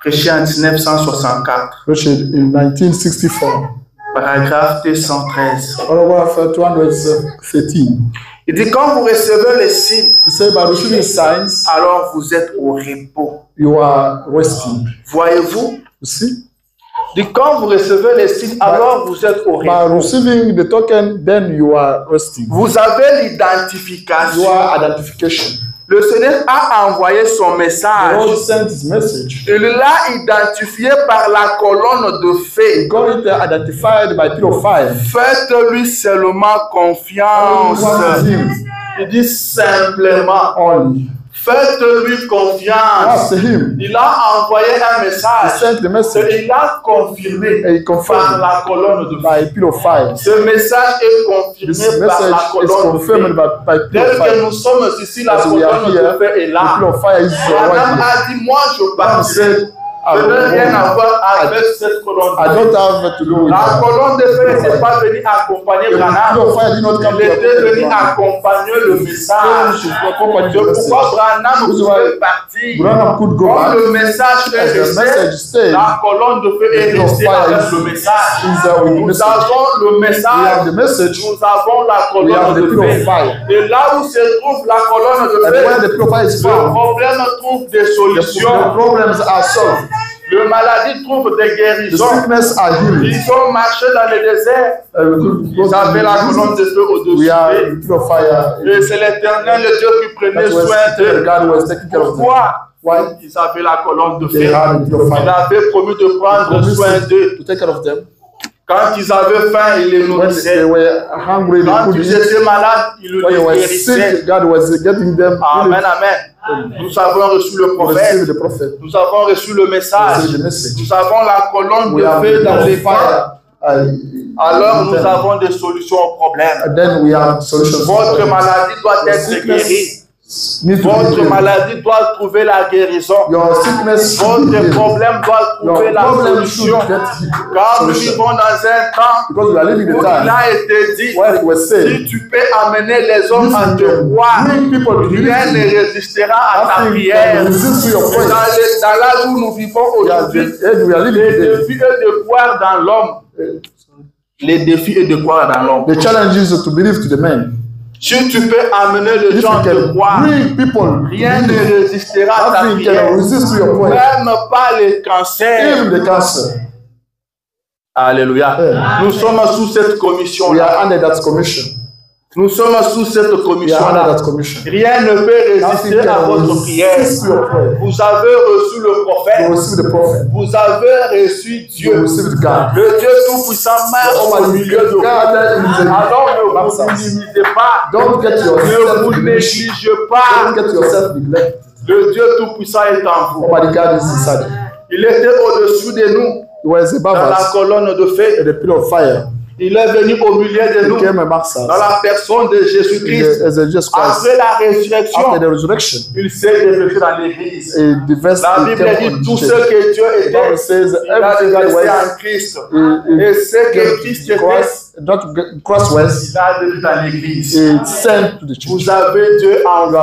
prêché en 1964, preached in 1964, paragraphe 213. paragraph 213. Il dit, quand vous recevez les signes, He said, by receiving signs, alors vous êtes au repos. you are resting. Voyez-vous? You see? Il dit, quand vous recevez les signes, alors vous êtes au By repos. receiving the token, then you are resting. Vous avez You l'identification. are identification. Le Seigneur a envoyé son The message. Lord sent his message. Il l'a identifié par la colonne de feu. God is identified by pillar of fire. Faites-lui seulement Only confiance. one him Il dit simplement, only. Faites-lui confiance. Il a envoyé un message. Et il a confirmé par la colonne de feu. Ce message est confirmé par la colonne de feu. Tel que nous sommes ici, la colonne de feu est là. Madame a dit, moi je partirai. Je n'ai rien à voir avec cette colonne de feu. La colonne de feu n'était pas venue accompagner Branham. Il était venu accompagner le message. Pourquoi Branham pouvait partir? Quand le message est resté, la colonne de feu est restée avec le message. Nous avons le message, nous avons la colonne de feu. Et là où se trouve la colonne de feu, le problème trouve des solutions. Le maladie trouve des guérisons. Ils ont marché dans le désert. Ils avaient la colonne de feu au-dessus. Et c'est l'Éternel, le Dieu qui prenait soin d'eux. Pourquoi? Ils avaient la colonne de feu. Il avait promis de prendre soin d'eux. Quand ils avaient faim, il les nourrissait. Quand ils étaient malades, il les guérissait. Amen, amen. Nous avons reçu le prophète. Nous avons reçu le message. Nous avons la colonne de feu dans les pas. Alors nous avons des solutions aux problèmes. Votre maladie doit être guérie. Votre maladie doit trouver la guérison. Votre problème doit trouver la solution. Car nous vivons dans un temps où il a été dit, si tu peux amener les hommes à te croire, rien ne résistera à ta prière. Dans l'âge où nous vivons aujourd'hui, le défi est de croire dans l'homme. Les défis est de croire dans l'homme. The challenge is to believe to the man. Si tu peux amener les gens à te croire, rien ne résistera à ta prière. Même pas les cancers. Alléluia. Nous sommes sous cette commission-là. Nous sommes sous cette commission-là. Rien ne peut résister à votre prière. Vous avez reçu le prophète. Vous avez reçu Dieu. Le Dieu Tout-Puissant marche au milieu de vous. Alors ne vous minimisez pas. Ne vous négligez pas. Le Dieu Tout-Puissant est en vous. Il était au-dessus de nous. Dans la colonne de feu. Il est venu au milieu de nous dans la personne de Jésus-Christ. Après la résurrection, il s'est déversé dans l'église. La Bible dit tout ce que Dieu était, il a déversé en Christ. Et ce que Christ était, il a déversé dans l'église. Vous avez Dieu en vous.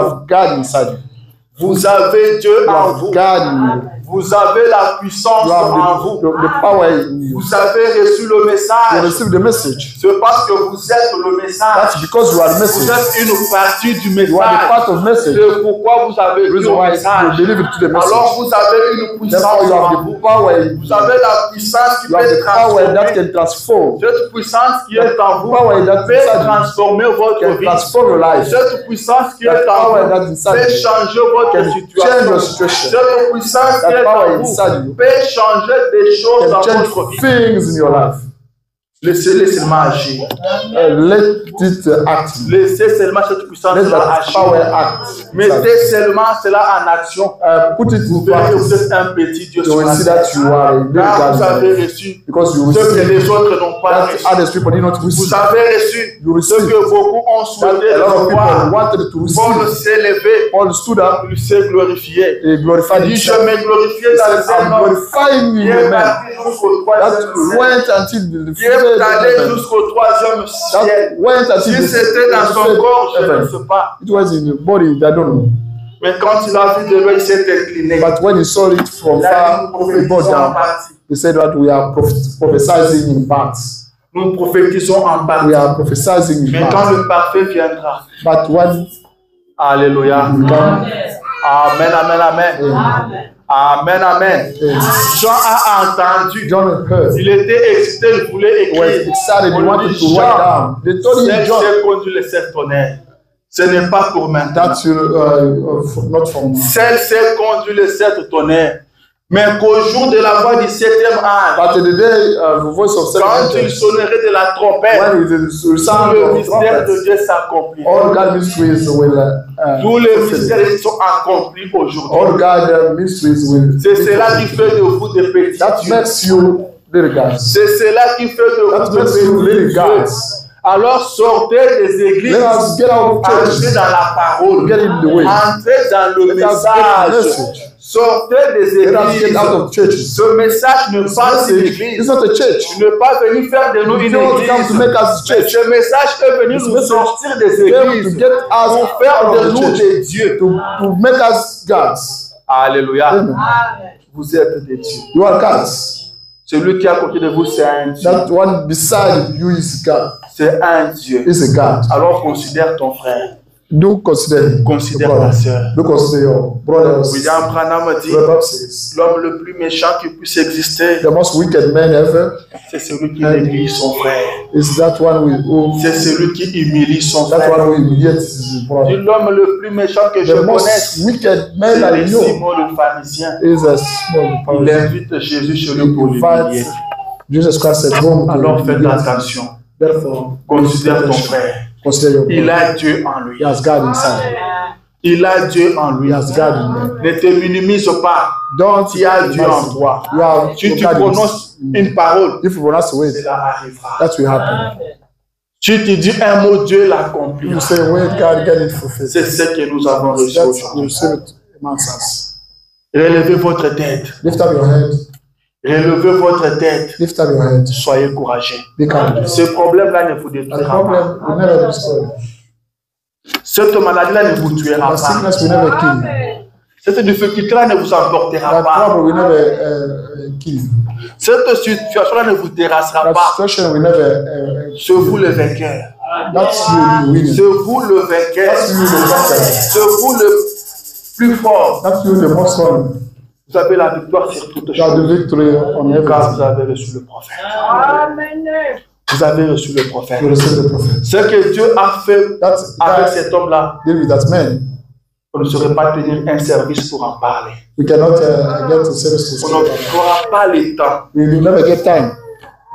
Vous avez Dieu en vous. Vous avez la puissance en vous. Vous avez reçu le message. C'est parce que vous êtes le message. Vous êtes une partie du message. C'est pourquoi vous avez vu le message. Alors vous avez une puissance en vous. Vous avez la puissance qui peut transformer. Cette puissance qui est en vous peut transformer votre vie. Cette puissance qui est en vous peut changer votre situation. Cette puissance qui est en vous peut changer des choses dans votre vie. Laissez seulement agir. Laissez seulement cette puissance agir. Mettez seulement cela en action. Vous verrez que vous êtes un petit Dieu sur la terre. Car vous avez reçu ce que les autres n'ont pas reçu. Vous avez reçu ce que beaucoup ont souhaité recevoir. Paul s'est levé. Il s'est glorifié. Il dit, je me glorifiais dans les hommes. Il est parti jusqu'au troisième ciel. D'aller jusqu'au troisième ciel. Si c'était dans son corps, je ne sais pas. Mais quand il a vu de loin, il s'est incliné. But when he saw it from far, he said that we are prophesying in parts. Nous prophétisons en partie. We are prophesying in mais quand le parfait viendra. But when Alléluia. Amen, amen, amen. Amen. Amen, amen. Jean a entendu. Il était excité, il voulait écrire. On dit Jean, celle qui conduit le sept tonnerres. Ce n'est pas pour maintenant. Celle qui conduit le sept tonnerres. Mais qu'au jour de la voix du 7e ange, But in the day of the voice of quand seven il sonnerait de la trompette, when it is the tout sound le of mystère de trumpets, Dieu s'accomplit. all God mysteries will Tous les mystères sont accomplis aujourd'hui. all God mysteries will. C'est cela qui fait de vous des petits That dieux. makes you little gods. C'est cela qui fait de That vous des makes you petits little dieux. gods. Alors sortez des églises, Let us get out of entrez church. dans la parole, Get in the way. entrez dans le Let us get the message, message. sortez des Let us églises. get out of churches. Ce message ne passe une It's église. not a church. Tu ne pas venir faire de nous une You don't come to église. make us Mais church. ce message est venu This nous message sortir des Came to églises get us pour faire out de of the nous church. des dieux. To make us gods. Alléluia. Amen. Vous êtes des dieux. You are gods. Celui qui est à côté de vous, c'est un Dieu. That one beside you is God. C'est un Dieu. Is a God. Alors considère ton frère. Do consider him. Considère your ta brother. sœur. Do consider your brothers. William Branham dit, Brother says, l'homme le plus méchant qui puisse exister, the most wicked man ever c'est celui qui néglige son frère. is that one who C'est celui qui humilie son that frère. one who humiliates his Dit, brother. l'homme le plus méchant que je The connaisse, most wicked man c'est I know Simon le pharisien. is a small Il person. invite Jésus chez lui pour In l'humilier. fact, Jesus Christ said, "Go Alors to faites the attention. Therefore, Considère ton frère. consider your Il brother. a Dieu en lui. He has God inside. Il a Dieu en lui. He has God in him. Ne te minimise pas. Don't Tu as Dieu en toi. You have Si tu God in prononces une parole, If you pronounce a word, cela arrivera. that will happen. Si tu dis un mot, Dieu l'accomplira. You say a word, God get it fulfilled. C'est ce que nous avons reçu That's you aujourd'hui. receive it amongst us. Relevez votre tête. Lift up your head. Relevez votre tête. Lift up your head. Soyez courageux. Be courageous. Ce problème-là ne vous The détruira pas. problem will never destroy you. Cette maladie-là ne vous tuera The pas. sickness will never kill you. Cette difficulté-là ne vous emportera That pas. trouble will never kill you. Cette situation-là ne vous terrassera That pas. situation will never. C'est vous le vainqueur. That's you winning. C'est vous le vainqueur. That's you the conqueror. C'est vous le plus fort. That's you the most one. Vous avez la victoire sur toutes You have choses. the victory on Car vous everything. avez reçu le prophète. Vous avez reçu le prophète. You receive the prophet. Ce que Dieu a fait That's avec God cet homme-là, deal with that man. on ne saurait pas tenir un service pour en parler. We cannot get to service to On speak. n'aura pas le temps. We will never get time.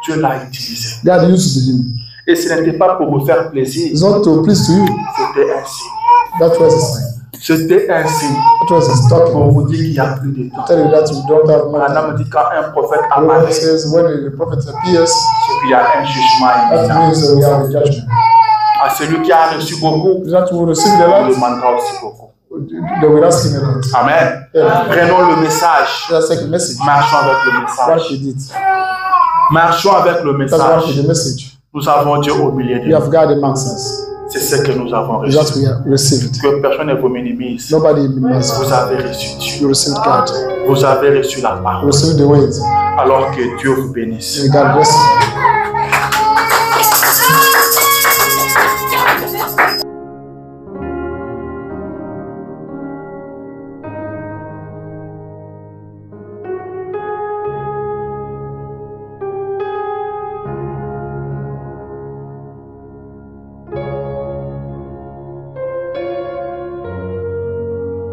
Dieu l'a utilisé. God used him. Et ce n'était pas pour vous faire plaisir. It's not to please to you. C'était un signe. That was his sign. C'était un signe That was his pour talking. vous dire qu'il n'y a plus de temps. Tell you that you don't have more time. Madame dit quand un prophète The Bible apparaît, says when the prophet appears, c'est qu'il y a un jugement that imminent. means we have a judgment. À celui qui a reçu beaucoup, That will receive the on lot, demandera aussi beaucoup. they will ask him a lot. Amen. Yeah. Prenons le message. That's like a message. Marchons avec le What message. he did. Marchons avec le That's what message. the message. Nous avons Dieu au milieu de We nous. have God amongst us. C'est ce que nous avons reçu. That we have received. Que personne ne vous minimise. Nobody minimizes. Vous avez reçu Dieu. You received God. Vous avez reçu la You parole. received the word. Alors que Dieu vous bénisse. And God bless you.